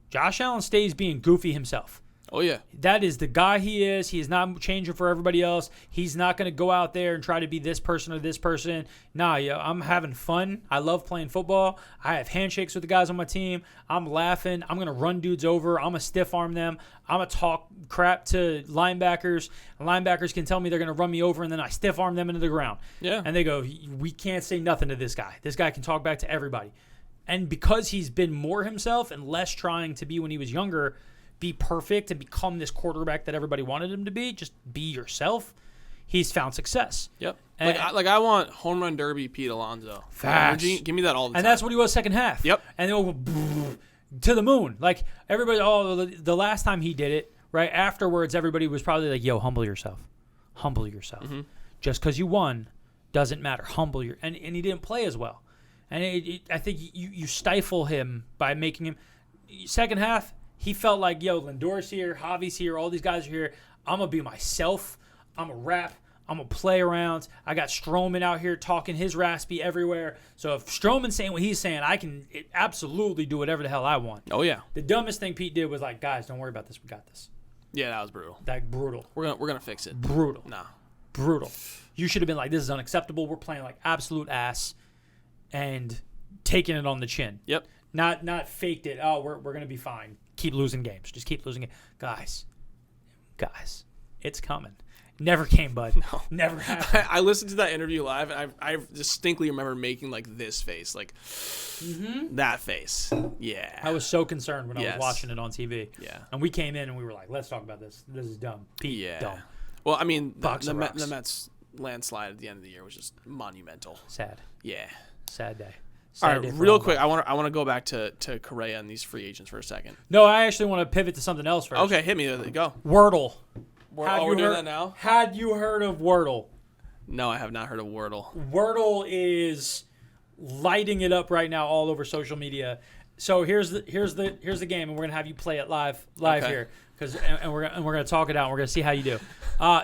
Josh Allen stays being goofy himself. Oh, yeah. That is the guy he is. He is not changing for everybody else. He's not going to go out there and try to be this person or this person. Nah, I'm having fun. I love playing football. I have handshakes with the guys on my team. I'm laughing. I'm going to run dudes over. I'm going to stiff arm them. I'm going to talk crap to linebackers. Linebackers can tell me they're going to run me over, and then I stiff arm them into the ground. Yeah. And they go, we can't say nothing to this guy. This guy can talk back to everybody. And because he's been more himself and less trying to be when he was younger, be perfect and become this quarterback that everybody wanted him to be, just be yourself, he's found success. Yep. And, I want home run derby Pete Alonso. Facts. Energy, give me that all the time. And that's what he was second half. Yep. And they'll go to the moon. Like, everybody, the last time he did it, right, afterwards, everybody was probably like, yo, humble yourself. Humble yourself. Mm-hmm. Just because you won doesn't matter. Humble your, and he didn't play as well. And I think you stifle him by making him, second half, he felt like, yo, Lindor's here, Javi's here, all these guys are here. I'm going to be myself. I'm going to rap. I'm going to play around. I got Stroman out here talking his raspy everywhere. So if Stroman's saying what he's saying, I can absolutely do whatever the hell I want. Oh, yeah. The dumbest thing Pete did was like, guys, don't worry about this. We got this. Yeah, that was brutal. Like, brutal. We're gonna fix it. Brutal. Nah. Brutal. You should have been like, this is unacceptable. We're playing like absolute ass and taking it on the chin. Yep. Not faked it. Oh, we're going to be fine. Keep losing games. Just keep losing it. Guys, it's coming. Never came, bud. No. Never happened. I listened to that interview live, and I distinctly remember making like this face, like that face. Yeah. I was so concerned when I Yes. was watching it on TV. Yeah. And we came in and we were like, let's talk about this. This is dumb. Pete, dumb. Well, I mean, Box the of rocks. Mets landslide at the end of the year was just monumental. Sad. Yeah. Sad day. All Sad day right, for real all quick, of us. I want to go back to Correa and these free agents for a second. No, I actually want to pivot to something else first. Okay, hit me. Go. Wordle. We're doing that now? Had you heard of Wordle? No, I have not heard of Wordle. Wordle is lighting it up right now all over social media. So here's the game, and we're gonna have you play it live Okay. here, and we're gonna talk it out. And we're gonna see how you do.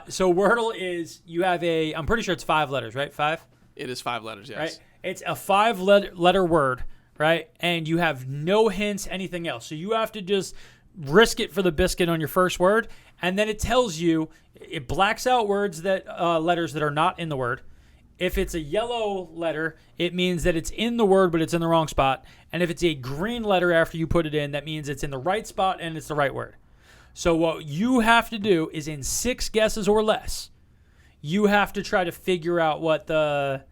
So Wordle is, you have I'm pretty sure it's 5 letters, right? 5. It is 5 letters, yes. Right. It's a 5-letter word, right? And you have no hints, anything else. So you have to just risk it for the biscuit on your first word, and then it tells you, it blacks out words that letters that are not in the word. If it's a yellow letter, it means that it's in the word, but it's in the wrong spot. And if it's a green letter after you put it in, that means it's in the right spot and it's the right word. So what you have to do is, in 6 guesses or less, you have to try to figure out what the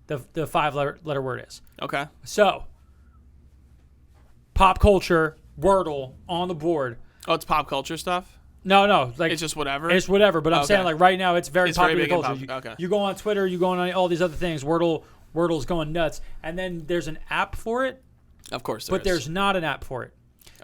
5-letter word is. Okay. So, pop culture, Wordle on the board. Oh, it's pop culture stuff? No, like It's just whatever? it's whatever. But I'm Okay. saying, like, right now, it's very It's very popular big in culture. pop- okay. You go on Twitter, you go on all these other things. Wordle's going nuts, and then there's an app for it, Of course but there's not an app for it.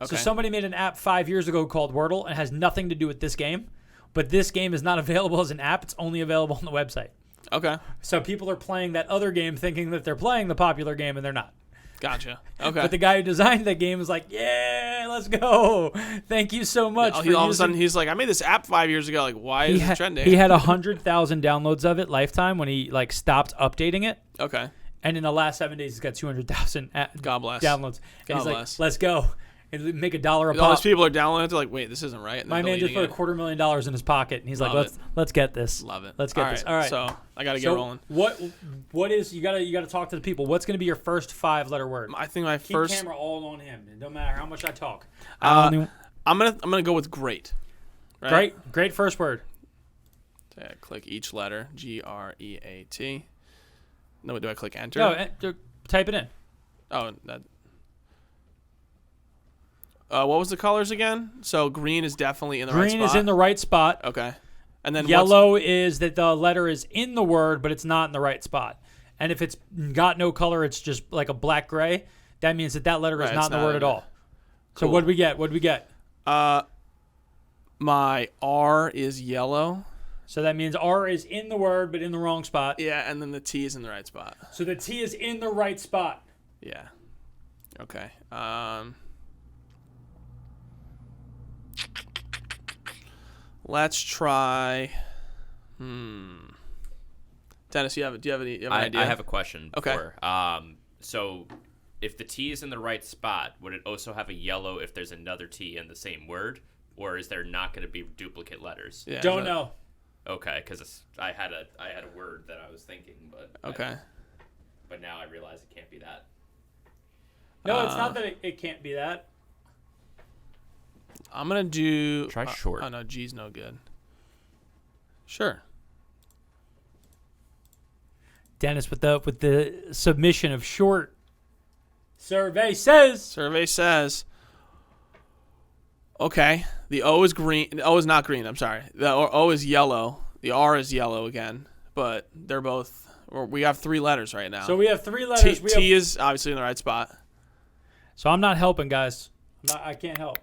Okay. So somebody made an app 5 years ago called Wordle, and has nothing to do with this game. But this game is not available as an app; it's only available on the website. Okay. So people are playing that other game, thinking that they're playing the popular game, and they're not. Gotcha. Okay. But the guy who designed that game was like, "Yeah, let's go! Thank you so much." Oh, for all of a using-" sudden, he's like, I made this app 5 years ago. Like, why is it trending? He had 100,000 downloads of it lifetime when he like stopped updating it, Okay. and in the last 7 days, he's got 200,000 God bless. downloads. And God he's like, bless. "Let's go!" And make $1 a All pop. these people are downloading it. They're like, wait, this isn't right. And My they're man just deleting put $250,000 in his pocket, and he's like, Love "Let's get this. Love it. Let's get this." All right. So I got to get So rolling. what is you gotta talk to the people. What's gonna be your first 5-letter word? I think my Keep first. camera all on him. It don't matter how much I talk. I'm gonna go with great. Right? Great first word. So I click each letter. GREAT. No, do I click enter? No, type it in. Oh, that. What was the colors again? So green is definitely in the right Green spot. is in the right spot. Okay. And then Yellow is that the letter is in the word, but it's not in the right spot. And if it's got no color, it's just like a black gray. That means that letter is Right, not it's in the not word in at it. all. So Cool. what do we get? What do we get? My R is yellow. So that means R is in the word, but in the wrong spot. Yeah, and then the T is in the right spot. So the T is in the right spot. Yeah. Okay. Let's try. Dennis, do you have an idea? I have a question. Okay. So if the T is in the right spot, would it also have a yellow if there's another T in the same word, or is there not going to be duplicate letters? Yeah, Don't know. Okay, because I had a word that I was thinking, but Okay. But now I realize it can't be that. No, it's not that it can't be that. I'm gonna do. Try short. Oh no, G's no good. Sure. Dennis with the submission of short. Survey says. Okay, the O is green. The O is not green. I'm sorry. The O is yellow. The R is yellow again, but they're both. We have 3 letters right now. So we have 3 letters. T is obviously in the right spot. So I'm not helping, guys. I can't help.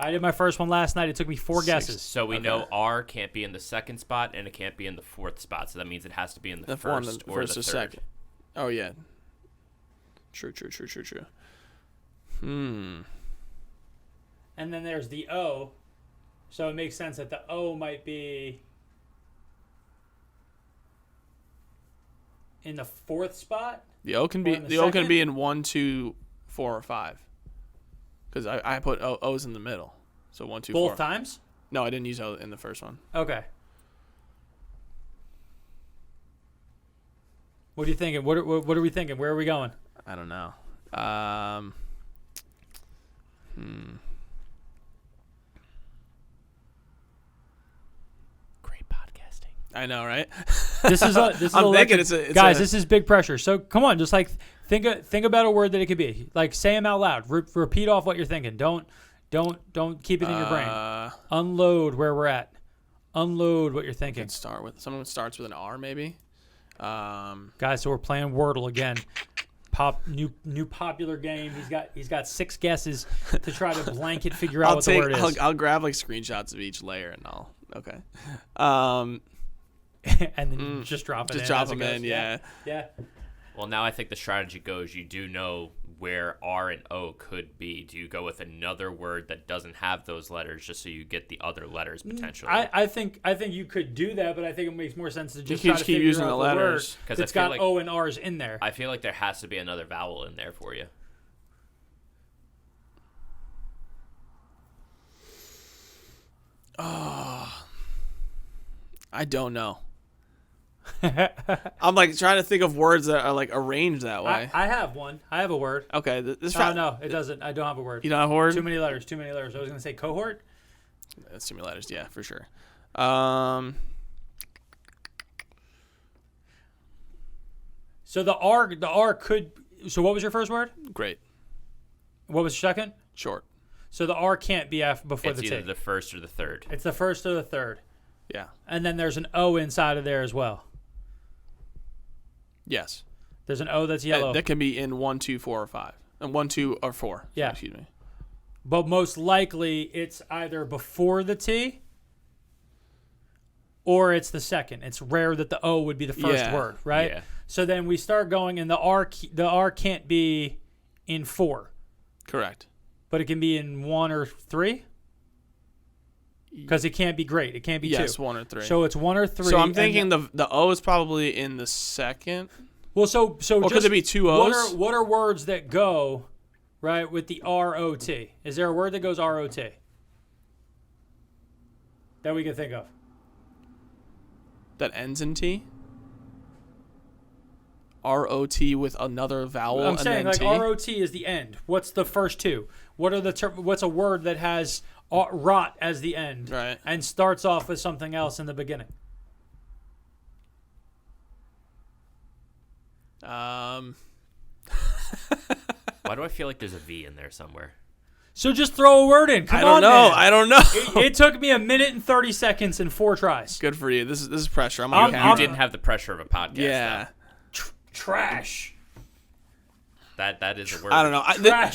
I did my first one last night. It took me 4 guesses. So we know R can't be in the second spot and it can't be in the 4th spot. So that means it has to be in the first or the third. Second. Oh yeah. True. And then there's the O. So it makes sense that the O might be in the 4th spot. The O can be in 1, 2, 4, or 5. Because I put O's in the middle, so 1, 2, 4. Both times? No, I didn't use O in the first one. Okay. What are you thinking? What are we thinking? Where are we going? I don't know. Great podcasting. I know, right? This is I'm thinking it's guys. This is big pressure. So come on, just like think about a word that it could be. Like say them out loud. Repeat off what you're thinking. Don't keep it in your brain. Unload where we're at. Unload what you're thinking. Start with something that starts with an R, maybe. Guys, so we're playing Wordle again. New popular game. He's got 6 guesses to try to blanket figure out what the word is. I'll grab like screenshots of each layer and I'll okay. And then just drop it in. Just drop them in, yeah. Well, now I think the strategy goes, you do know where R and O could be. Do you go with another word that doesn't have those letters just so you get the other letters potentially? I think you could do that, but I think it makes more sense to just keep try to figure using out the letters. word that's got O and R's in there. I feel like there has to be another vowel in there for you. Oh, I don't know. I'm like trying to think of words that are like arranged that way. I have one. I have a word. Okay, this. No, it doesn't. I don't have a word. You don't have a word? Too many letters. I was going to say cohort. That's too many letters. Yeah, for sure. So the R could. So what was your first word? Great. What was your second? Short. So the R can't be before it's the T. either the first or the third. It's the first or the third. Yeah. And then there's an O inside of there as well. Yes. There's an O that's yellow. That can be in 1, 2, 4, or 5. And 1, 2, or 4. Yeah. Excuse me. But most likely it's either before the T or it's the second. It's rare that the O would be the first word, right? Yeah. So then we start going, and the R can't be in 4. Correct. But it can be in 1 or 3? Because it can't be great. It can't be 2. Yes, 1 or 3. So it's 1 or 3. So I'm thinking the O is probably in the second. Well, so Or just could there be 2 O's? What are words that go, right, with the R-O-T? Is there a word that goes R-O-T that we can think of? That ends in T? R-O-T with another vowel I'm and saying then like T? R-O-T is the end. What's the first 2? What's a word that has rot as the end and starts off with something else in the beginning? Why do I feel like there's a V in there somewhere? So just throw a word in. Come on, man. I don't know. It took me 1 minute and 30 seconds and 4 tries. Good for you. This is pressure. You didn't have the pressure of a podcast. Yeah. Trash. That is a word. I don't know.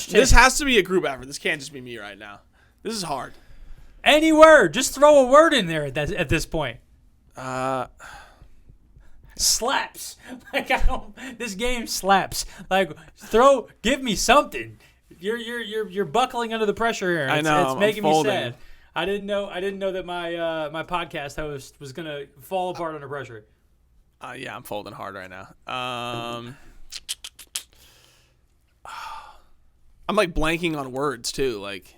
This has to be a group effort. This can't just be me right now. This is hard. Any word. Just throw a word in there at this point. Slaps. Like this game slaps. Like give me something. You're buckling under the pressure here. I know. It's making me sad. I didn't know that my podcast host was gonna fall apart under pressure. Yeah, I'm folding hard right now. I'm like blanking on words too. Like,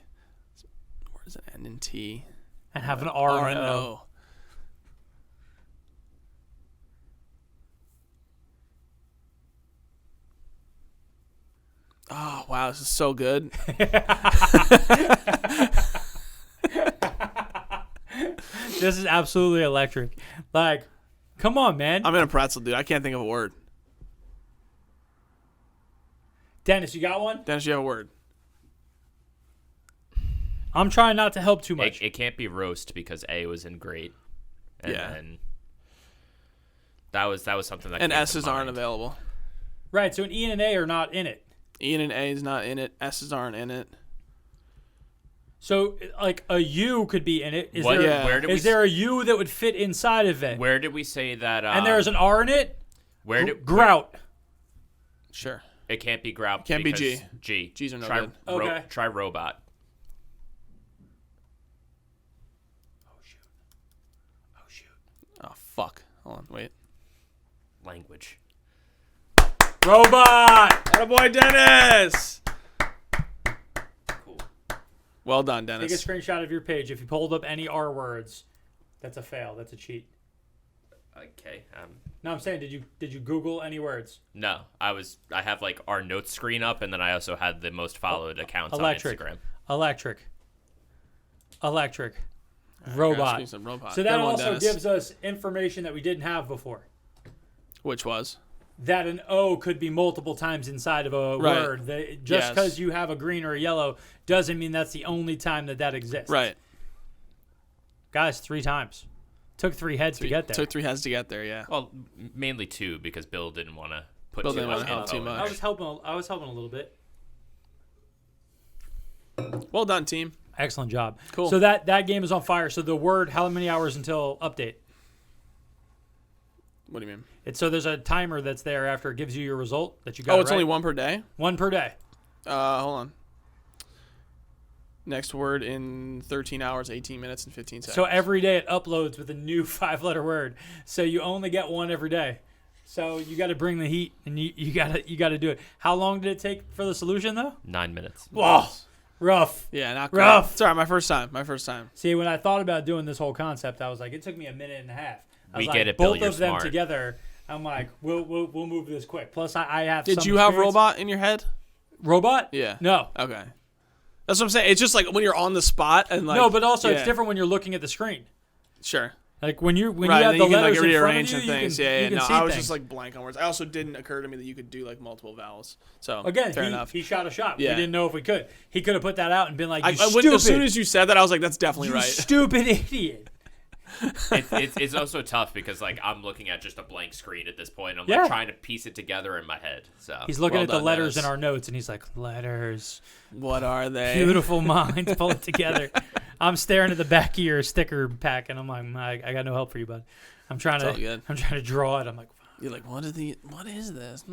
where does it end in T? And have an R and an O. O. Oh wow, this is so good. This is absolutely electric. Like, come on, man. I'm in a pretzel, dude. I can't think of a word. Dennis, you got one? Dennis, you have a word. I'm trying not to help too much. It can't be roast because A was in great. And Yeah. then that was something that And came to S's aren't mind. available. Right, so an E and an A are not in it. E and an A is not in it. S's aren't in it. So, like, a U could be in it. Is What- there, Yeah. where did we is there a U that would fit inside of it? Where did we say that? And there's an R in it? where did Grout. Sure. It can't be grout. Can't be because G. G. G's are no try, good. Okay. Try robot. Oh, shoot. Oh fuck. Hold on. Wait. Language. Robot! Attaboy, Dennis. Cool. Well done, Take a Dennis. screenshot of your page. If you pulled up any R words, that's a fail. That's a cheat. Okay. No, I'm saying, did you Google any words? No, I have like our notes screen up, and then I also had the most followed accounts Electric. on Instagram. Electric. Alright, Robot. guys, some robot. So that Good one, also Dennis. gives us information that we didn't have before. Which was? That an O could be multiple times inside of a Right. word. Just Yes. because you have a green or a yellow doesn't mean that's the only time that exists. Right. Guys, 3 times. Took 3 heads to get there. Took 3 heads to get there, yeah. Well, mainly 2 because Bill didn't want to put Bill too didn't much wanna help info too in much. there. I was helping a little bit. Well done, team. Excellent job. Cool. So that game is on fire. So the word, how many hours until update? What do you mean? So there's a timer that's there after it gives you your result that you got. Oh, it's right? only 1 per day? 1 per day. Hold on. Next word in 13 hours, 18 minutes, and 15 seconds. So every day it uploads with a new 5-letter word. So you only get 1 every day. So you got to bring the heat, and you got to do it. How long did it take for the solution though? 9 minutes. Whoa, rough. Yeah, not great. Rough. Sorry, my first time. See, when I thought about doing this whole concept, I was like, it took me a minute and a half. I was We like, get it, Bill, both you're of them smart. together. I'm like, we'll move this quick. Plus, I have. Did some you have experience. robot in your head? Robot? Yeah. No. Okay. That's what I'm saying. It's just like when you're on the spot and like. No, but also yeah. it's different when you're looking at the screen. Sure. Like when you Right, have then the you can letters like in front rearrange of you, some things. you Yeah, can no, see I was things. just like blank on words. I also didn't occur to me that you could do like multiple vowels. So Again, fair enough. he shot a shot. Yeah. We didn't know if we could. He could have put that out and been like, you As soon as you said that, I was like, that's definitely you right. stupid idiot. It's also tough because like I'm looking at just a blank screen at this point. I'm Yeah. like trying to piece it together in my head. So He's looking Well at the done, letters Dennis. in our notes, and he's like, letters. What are they? Beautiful minds, pull it together. I'm staring at the back of your sticker pack, and I'm like, I got no help for you, bud. I'm trying all good. to draw it. I'm like, You're like, what is this?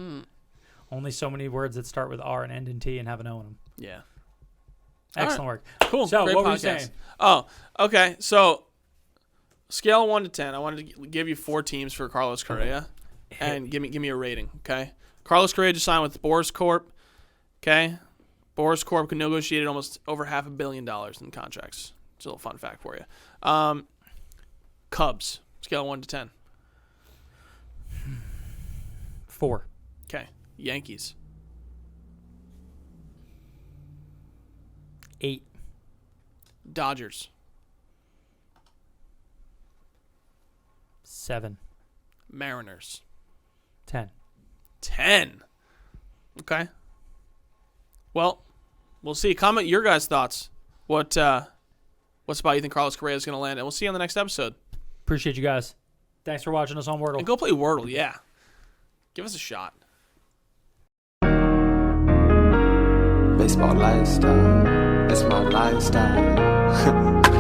only so many words that start with R and end in T and have an O in them. Yeah. Excellent All work. Cool. So, Great what were you podcast. saying? Oh, okay. So, scale of 1 to 10. I wanted to give you 4 teams for Carlos Correa, and give me a rating. Okay. Carlos Correa just signed with Boris Corp. Okay. Boris Corp negotiated almost over $500 million in contracts. It's a little fun fact for you. Cubs. Scale of 1 to 10. 4. Okay. Yankees. 8. Dodgers. 7. Mariners. 10. 10. Okay. Well, we'll see. Comment your guys' thoughts. What spot you think Carlos Correa is going to land? And we'll see you on the next episode. Appreciate you guys. Thanks for watching us on Wordle. And go play Wordle, yeah. Give us a shot. Baseball lifestyle, it's my lifestyle.